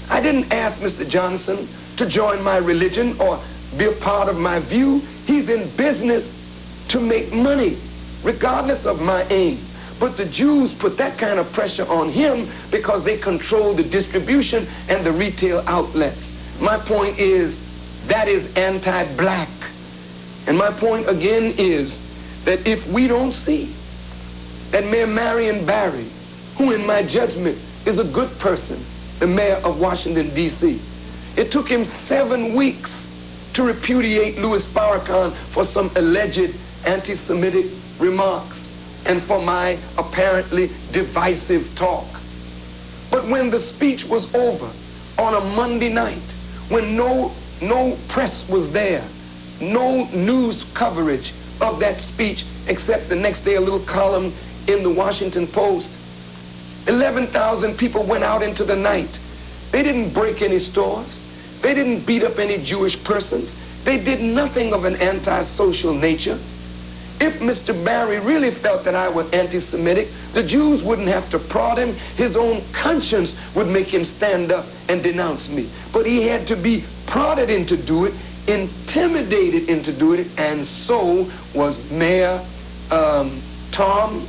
I didn't ask Mr. Johnson to join my religion or be a part of my view. He's in business to make money, regardless of my aim. But the Jews put that kind of pressure on him because they control the distribution and the retail outlets. My point is, that is anti-black. And my point again is that if we don't see that Mayor Marion Barry, who in my judgment is a good person, the mayor of Washington, D.C., it took him 7 weeks to repudiate Louis Farrakhan for some alleged anti-Semitic remarks and for my apparently divisive talk. But when the speech was over on a Monday night, when no press was there, no news coverage of that speech except the next day a little column in the Washington Post, 11,000 people went out into the night. They didn't break any stores. They didn't beat up any Jewish persons. They did nothing of an antisocial nature. If Mr. Barry really felt that I was anti-Semitic, the Jews wouldn't have to prod him. His own conscience would make him stand up and denounce me. But he had to be prodded into do it, intimidated into doing it, and so was Mayor Tom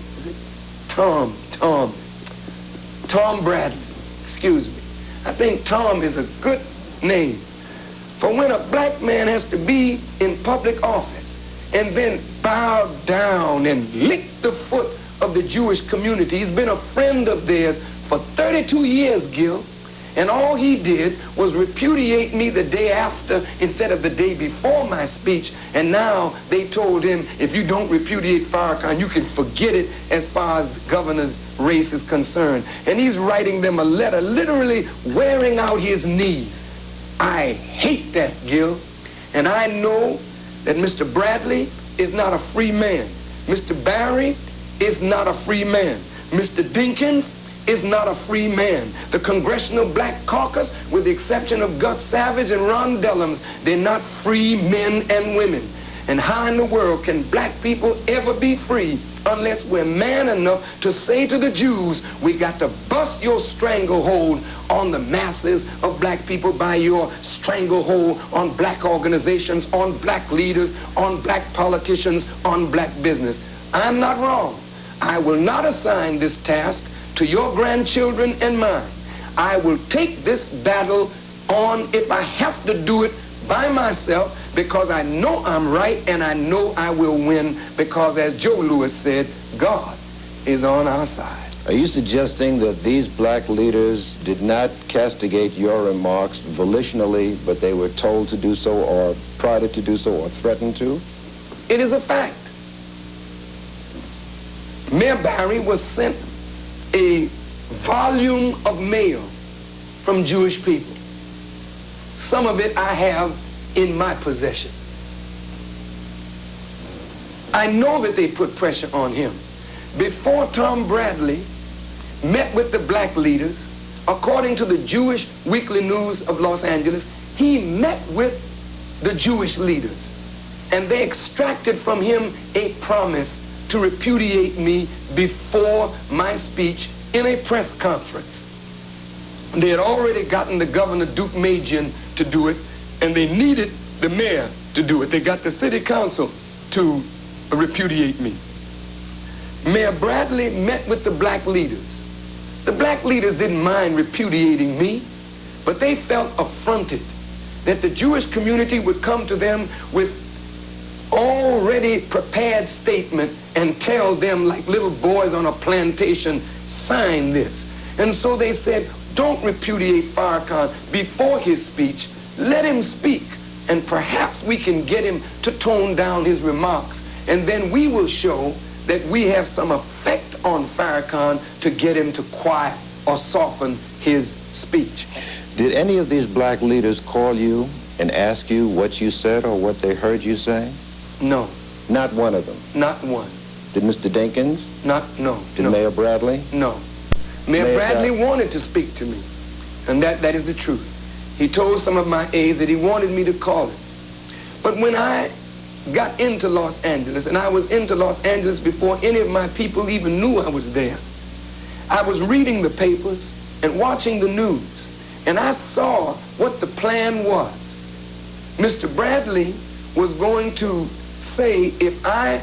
Bradley. Excuse me. I think Tom is a good name. For when a black man has to be in public office and then bow down and lick the foot of the Jewish community, he's been a friend of theirs for 32 years, Gil, and all he did was repudiate me the day after instead of the day before my speech, and now they told him, if you don't repudiate Farrakhan, you can forget it as far as the governor's race is concerned. And he's writing them a letter, literally wearing out his knees. I hate that, Gil. And I know that Mr. Bradley is not a free man. Mr. Barry is not a free man. Mr. Dinkins is not a free man. The Congressional Black Caucus, with the exception of Gus Savage and Ron Dellums, they're not free men and women. And how in the world can black people ever be free unless we're man enough to say to the Jews, we got to bust your stranglehold on the masses of black people by your stranglehold on black organizations, on black leaders, on black politicians, on black business. I'm not wrong. I will not assign this task to your grandchildren and mine. I will take this battle on if I have to do it by myself, because I know I'm right and I know I will win, because as Joe Louis said, God is on our side. Are you suggesting that these black leaders did not castigate your remarks volitionally, but they were told to do so or prodded to do so or threatened to? It is a fact. Mayor Barry was sent a volume of mail from Jewish people. Some of it I have in my possession. I know that they put pressure on him. Before Tom Bradley met with the black leaders, according to the Jewish Weekly News of Los Angeles, he met with the Jewish leaders, and they extracted from him a promise to repudiate me before my speech in a press conference. They had already gotten the governor, Duke Magian, to do it, and they needed the mayor to do it. They got the city council to repudiate me. Mayor Bradley met with the black leaders. The black leaders didn't mind repudiating me, but they felt affronted that the Jewish community would come to them with already prepared statement and tell them like little boys on a plantation, sign this. And so they said, don't repudiate Farrakhan before his speech. Let him speak, and perhaps we can get him to tone down his remarks, and then we will show that we have some effect on Farrakhan to get him to quiet or soften his speech. Did any of these black leaders call you and ask you what you said or what they heard you say? No. Not one of them? Not one. Did Mr. Dinkins? No. Did Mayor Bradley? No. Mayor Bradley wanted to speak to me, and that is the truth. He told some of my aides that he wanted me to call him. But when I got into Los Angeles, and I was into Los Angeles before any of my people even knew I was there, I was reading the papers and watching the news, and I saw what the plan was. Mr. Bradley was going to say, if I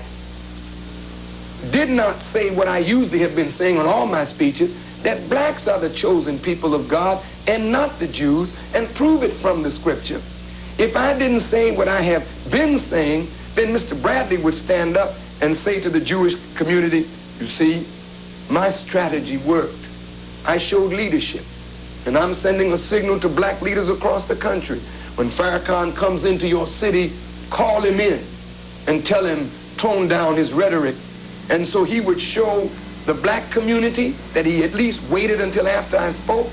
did not say what I usually have been saying on all my speeches, that blacks are the chosen people of God and not the Jews, and prove it from the scripture. If I didn't say what I have been saying, then Mr. Bradley would stand up and say to the Jewish community, you see, my strategy worked. I showed leadership, and I'm sending a signal to black leaders across the country. When Farrakhan comes into your city, call him in and tell him, tone down his rhetoric. And so he would show the black community that he at least waited until after I spoke.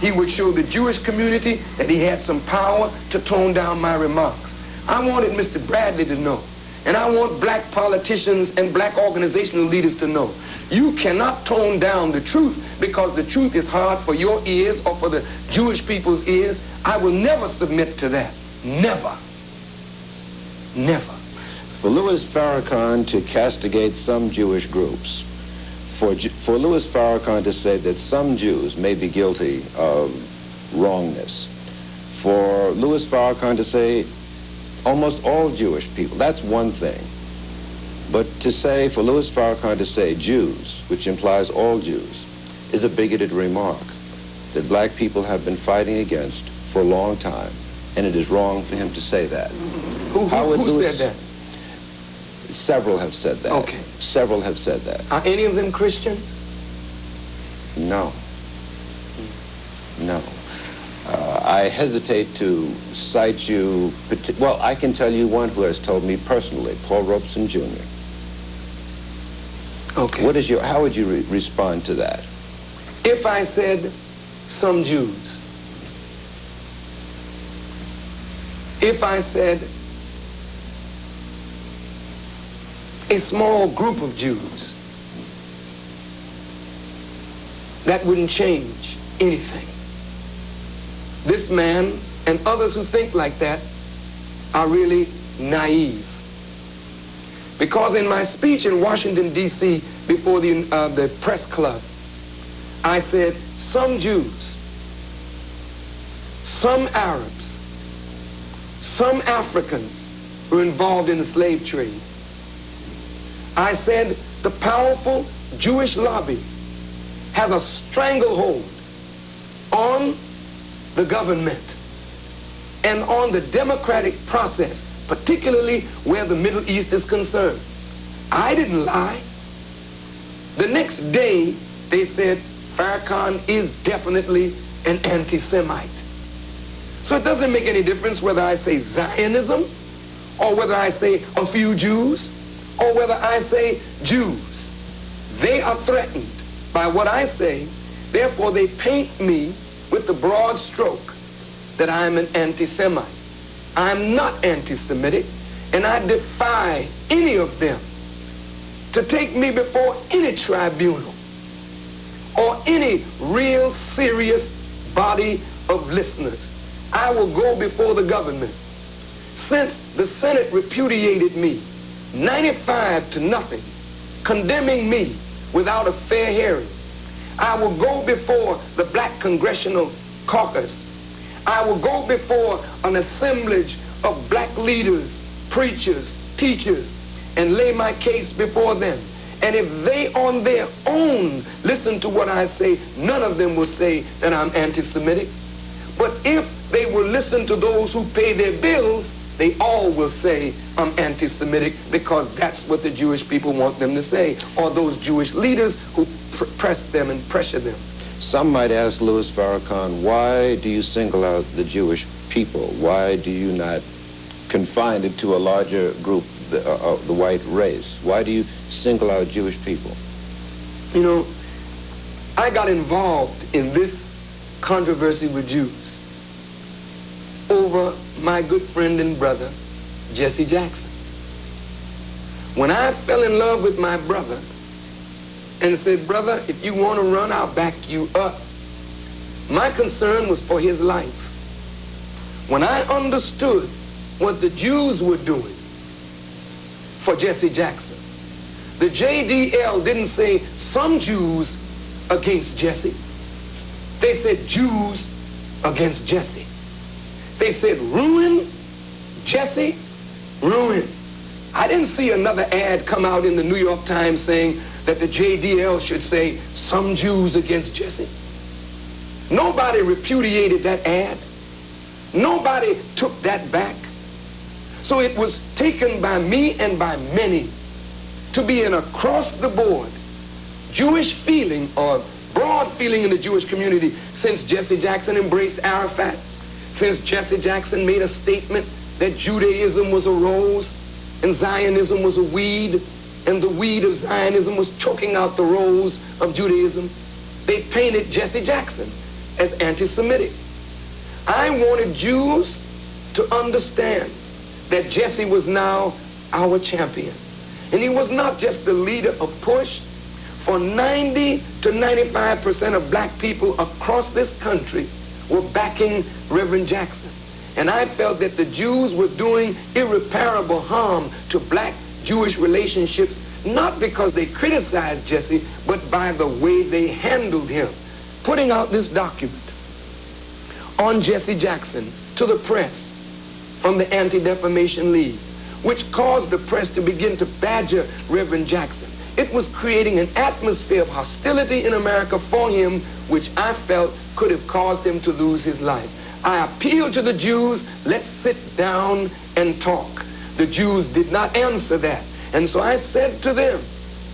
He would show the Jewish community that he had some power to tone down my remarks. I wanted Mr. Bradley to know, and I want black politicians and black organizational leaders to know, you cannot tone down the truth because the truth is hard for your ears or for the Jewish people's ears. I will never submit to that. Never. Never. For Louis Farrakhan to castigate some Jewish groups, for Louis Farrakhan to say that some Jews may be guilty of wrongness, for Louis Farrakhan to say almost all Jewish people, that's one thing. But to say, for Louis Farrakhan to say Jews, which implies all Jews, is a bigoted remark that black people have been fighting against for a long time, and it is wrong for him to say that. Who said that? Several have said that. Okay. Several have said that. Are any of them Christians? No. No. I hesitate to cite you, well, I can tell you one who has told me personally, Paul Robeson Jr. Okay. How would you respond to that? If I said some Jews, if I said a small group of Jews, that wouldn't change anything. This man and others who think like that are really naive. Because in my speech in Washington, D.C., before the press club, I said some Jews, some Arabs, some Africans were involved in the slave trade. I said the powerful Jewish lobby has a stranglehold on the government and on the democratic process, particularly where the Middle East is concerned. I didn't lie. The next day, they said Farrakhan is definitely an anti-Semite. So it doesn't make any difference whether I say Zionism or whether I say a few Jews or whether I say Jews. They are threatened by what I say. Therefore, they paint me with the broad stroke that I'm an anti-Semite. I'm not anti-Semitic, and I defy any of them to take me before any tribunal or any real serious body of listeners. I will go before the government. Since the Senate repudiated me 95-0, condemning me without a fair hearing, I will go before the Black Congressional Caucus. I will go before an assemblage of black leaders, preachers, teachers, and lay my case before them. And if they on their own listen to what I say, none of them will say that I'm anti-Semitic. But if they will listen to those who pay their bills, they all will say I'm anti-Semitic because that's what the Jewish people want them to say, or those Jewish leaders who press them and pressure them. Some might ask Louis Farrakhan, why do you single out the Jewish people? Why do you not confine it to a larger group, the white race? Why do you single out Jewish people? You know, I got involved in this controversy with Jews over my good friend and brother, Jesse Jackson. When I fell in love with my brother and said, brother, if you want to run, I'll back you up, my concern was for his life. When I understood what the Jews were doing for Jesse Jackson, the JDL didn't say some Jews against Jesse. They said Jews against Jesse. They said ruin Jesse, ruin. I didn't see another ad come out in the New York Times saying that the JDL should say some Jews against Jesse. Nobody repudiated that ad. Nobody took that back. So it was taken by me and by many to be an across-the-board Jewish feeling or broad feeling in the Jewish community since Jesse Jackson embraced Arafat, since Jesse Jackson made a statement that Judaism was a rose and Zionism was a weed, and the weed of Zionism was choking out the rose of Judaism, they painted Jesse Jackson as anti-Semitic. I wanted Jews to understand that Jesse was now our champion. And he was not just the leader of PUSH. For 90 to 95% of black people across this country were backing Reverend Jackson. And I felt that the Jews were doing irreparable harm to black-Jewish relationships, not because they criticized Jesse, but by the way they handled him. Putting out this document on Jesse Jackson to the press from the Anti-Defamation League, which caused the press to begin to badger Reverend Jackson. It was creating an atmosphere of hostility in America for him, which I felt could have caused him to lose his life. I appealed to the Jews, let's sit down and talk. The Jews did not answer that. And so I said to them,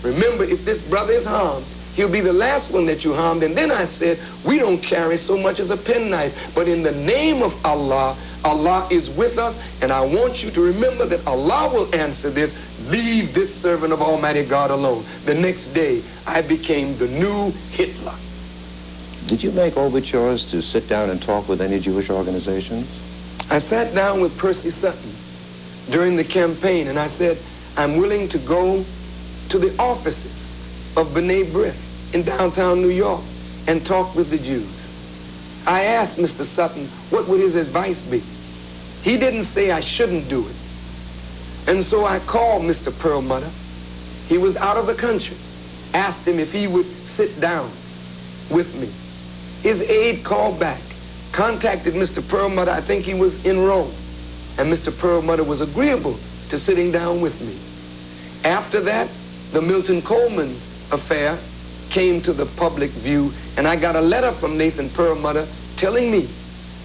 remember, if this brother is harmed, he'll be the last one that you harmed. And then I said, we don't carry so much as a penknife, but in the name of Allah, Allah is with us, and I want you to remember that Allah will answer this. Leave this servant of Almighty God alone. The next day, I became the new Hitler. Did you make overtures to sit down and talk with any Jewish organizations? I sat down with Percy Sutton during the campaign, and I said, I'm willing to go to the offices of B'nai B'rith in downtown New York and talk with the Jews. I asked Mr. Sutton, what would his advice be? He didn't say I shouldn't do it. And so I called Mr. Perlmutter. He was out of the country. Asked him if he would sit down with me. His aide called back, contacted Mr. Perlmutter. I think he was in Rome. And Mr. Perlmutter was agreeable to sitting down with me. After that, the Milton Coleman affair came to the public view, and I got a letter from Nathan Perlmutter telling me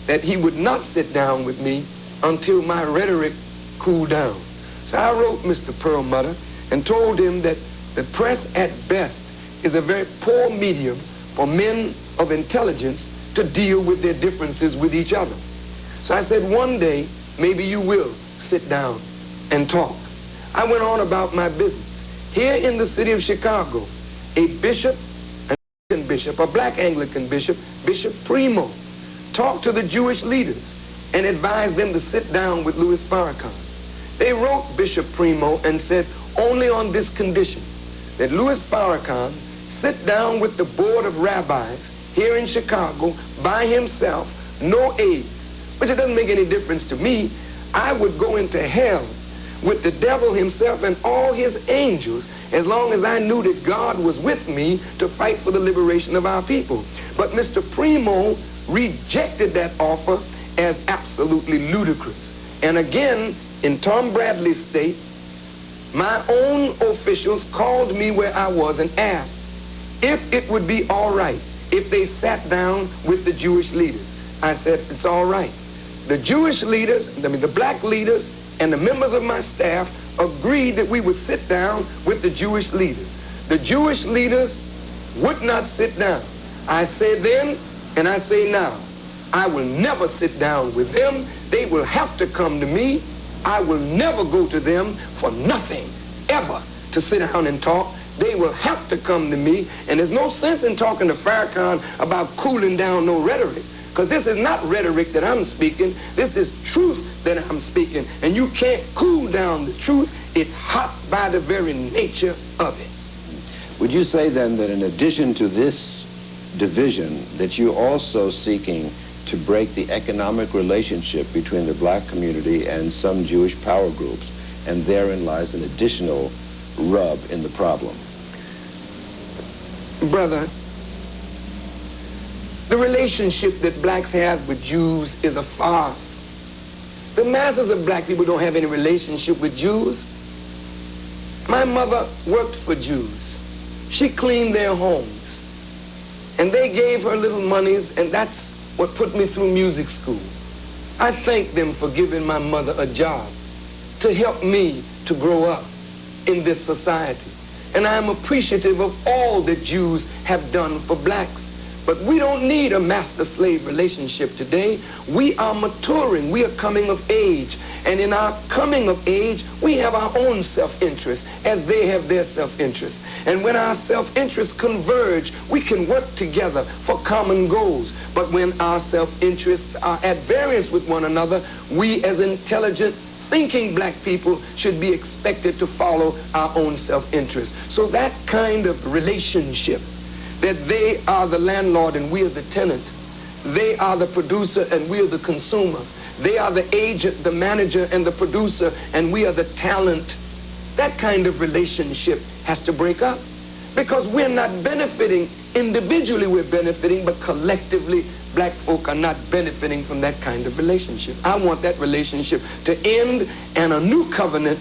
that he would not sit down with me until my rhetoric cooled down. So I wrote Mr. Perlmutter and told him that the press at best is a very poor medium for men of intelligence to deal with their differences with each other. So I said, one day, maybe you will sit down and talk. I went on about my business. Here in the city of Chicago, a bishop, an Anglican bishop, a black Anglican bishop, Bishop Primo, talked to the Jewish leaders and advised them to sit down with Louis Farrakhan. They wrote Bishop Primo and said, only on this condition, that Louis Farrakhan sit down with the board of rabbis here in Chicago by himself, no aides, which it doesn't make any difference to me. I would go into hell with the devil himself and all his angels as long as I knew that God was with me to fight for the liberation of our people. But Mr. Primo rejected that offer as absolutely ludicrous. And again, in Tom Bradley's state, my own officials called me where I was and asked if it would be all right if they sat down with the Jewish leaders. I said, it's all right. The Jewish leaders, the black leaders, and the members of my staff agreed that we would sit down with the Jewish leaders. The Jewish leaders would not sit down. I said then, and I say now, I will never sit down with them. They will have to come to me. I will never go to them for nothing, ever, to sit down and talk. They will have to come to me. And there's no sense in talking to Farrakhan about cooling down no rhetoric, because this is not rhetoric that I'm speaking. This is truth that I'm speaking. And you can't cool down the truth. It's hot by the very nature of it. Would you say then that in addition to this division, that you're also seeking to break the economic relationship between the black community and some Jewish power groups, and therein lies an additional rub in the problem? Brother, the relationship that blacks have with Jews is a farce. The masses of black people don't have any relationship with Jews. My mother worked for Jews. She cleaned their homes. And they gave her little monies, and that's what put me through music school. I thank them for giving my mother a job to help me to grow up in this society. And I am appreciative of all that Jews have done for blacks. But we don't need a master-slave relationship today. We are maturing. We are coming of age. And in our coming of age, we have our own self-interest as they have their self-interest. And when our self-interests converge, we can work together for common goals. But when our self-interests are at variance with one another, we as intelligent, thinking black people should be expected to follow our own self-interest. So that kind of relationship, that they are the landlord and we are the tenant, they are the producer and we are the consumer, they are the agent, the manager, and the producer, and we are the talent. That kind of relationship has to break up, because we're not benefiting individually, we're benefiting, but collectively, black folk are not benefiting from that kind of relationship. I want that relationship to end and a new covenant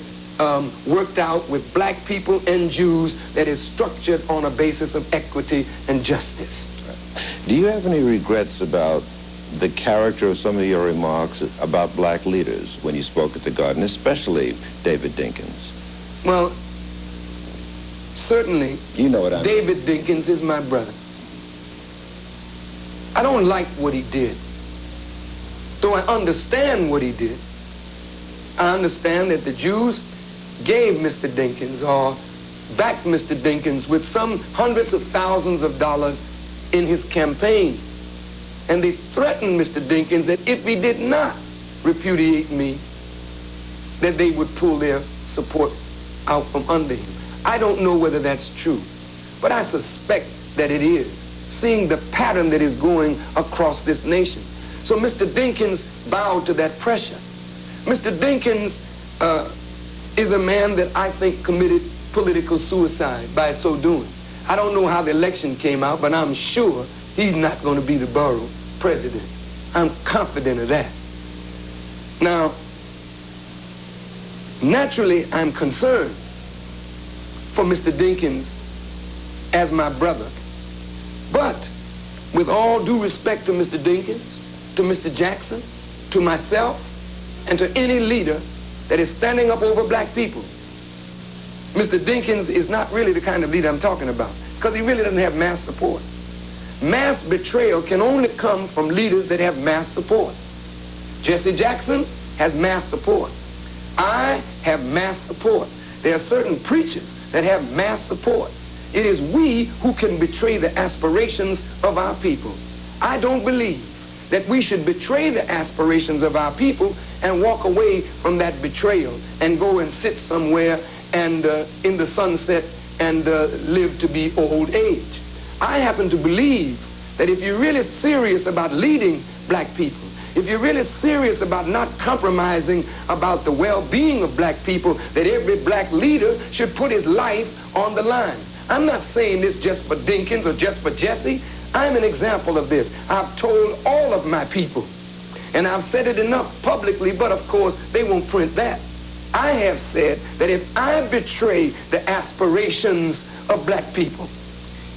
worked out with black people and Jews that is structured on a basis of equity and justice. Do you have any regrets about the character of some of your remarks about black leaders when you spoke at the Garden, especially David Dinkins? Well, certainly, you know what I mean. David Dinkins is my brother. I don't like what he did, though I understand what he did. I understand that the Jews gave Mr. Dinkins or backed Mr. Dinkins with some hundreds of thousands of dollars in his campaign. And they threatened Mr. Dinkins that if he did not repudiate me, that they would pull their support out from under him. I don't know whether that's true, but I suspect that it is, seeing the pattern that is going across this nation. So Mr. Dinkins bowed to that pressure. Mr. Dinkins is a man that I think committed political suicide by so doing. I don't know how the election came out, but I'm sure he's not going to be the borough president. I'm confident of that. Now, naturally, I'm concerned for Mr. Dinkins as my brother. But with all due respect to Mr. Dinkins, to Mr. Jackson, to myself, and to any leader that is standing up over black people, Mr. Dinkins is not really the kind of leader I'm talking about, because he really doesn't have mass support. Mass betrayal can only come from leaders that have mass support. Jesse Jackson has mass support. I have mass support. There are certain preachers that have mass support. It is we who can betray the aspirations of our people. I don't believe that we should betray the aspirations of our people and walk away from that betrayal and go and sit somewhere and in the sunset and live to be old age. I happen to believe that if you're really serious about leading black people, if you're really serious about not compromising about the well-being of black people, that every black leader should put his life on the line. I'm not saying this just for Dinkins or just for Jesse. I'm an example of this. I've told all of my people, and I've said it enough publicly, but of course they won't print that. I have said that if I betray the aspirations of black people,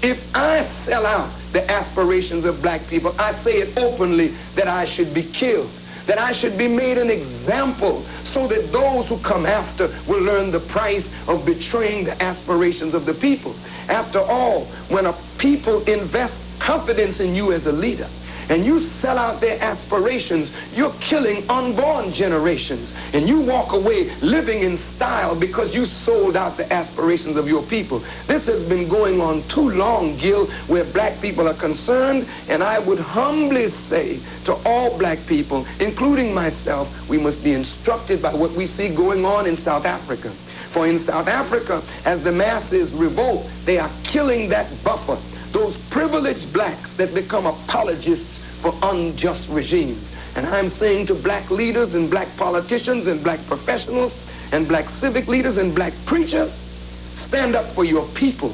if I sell out the aspirations of black people, I say it openly that I should be killed, that I should be made an example so that those who come after will learn the price of betraying the aspirations of the people. After all, when a people invest confidence in you as a leader, and you sell out their aspirations, you're killing unborn generations. And you walk away living in style because you sold out the aspirations of your people. This has been going on too long, Gil, where black people are concerned. And I would humbly say to all black people, including myself, we must be instructed by what we see going on in South Africa. For in South Africa, as the masses revolt, they are killing that buffer, those privileged blacks that become apologists for unjust regimes. And I'm saying to black leaders and black politicians and black professionals and black civic leaders and black preachers, stand up for your people.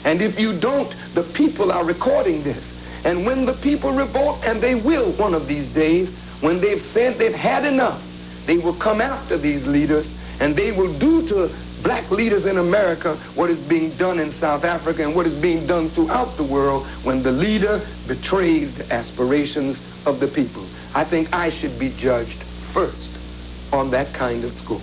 And if you don't, the people are recording this. And when the people revolt, and they will one of these days, when they've said they've had enough, they will come after these leaders, and they will do to black leaders in America what is being done in South Africa and what is being done throughout the world when the leader betrays the aspirations of the people. I think I should be judged first on that kind of score.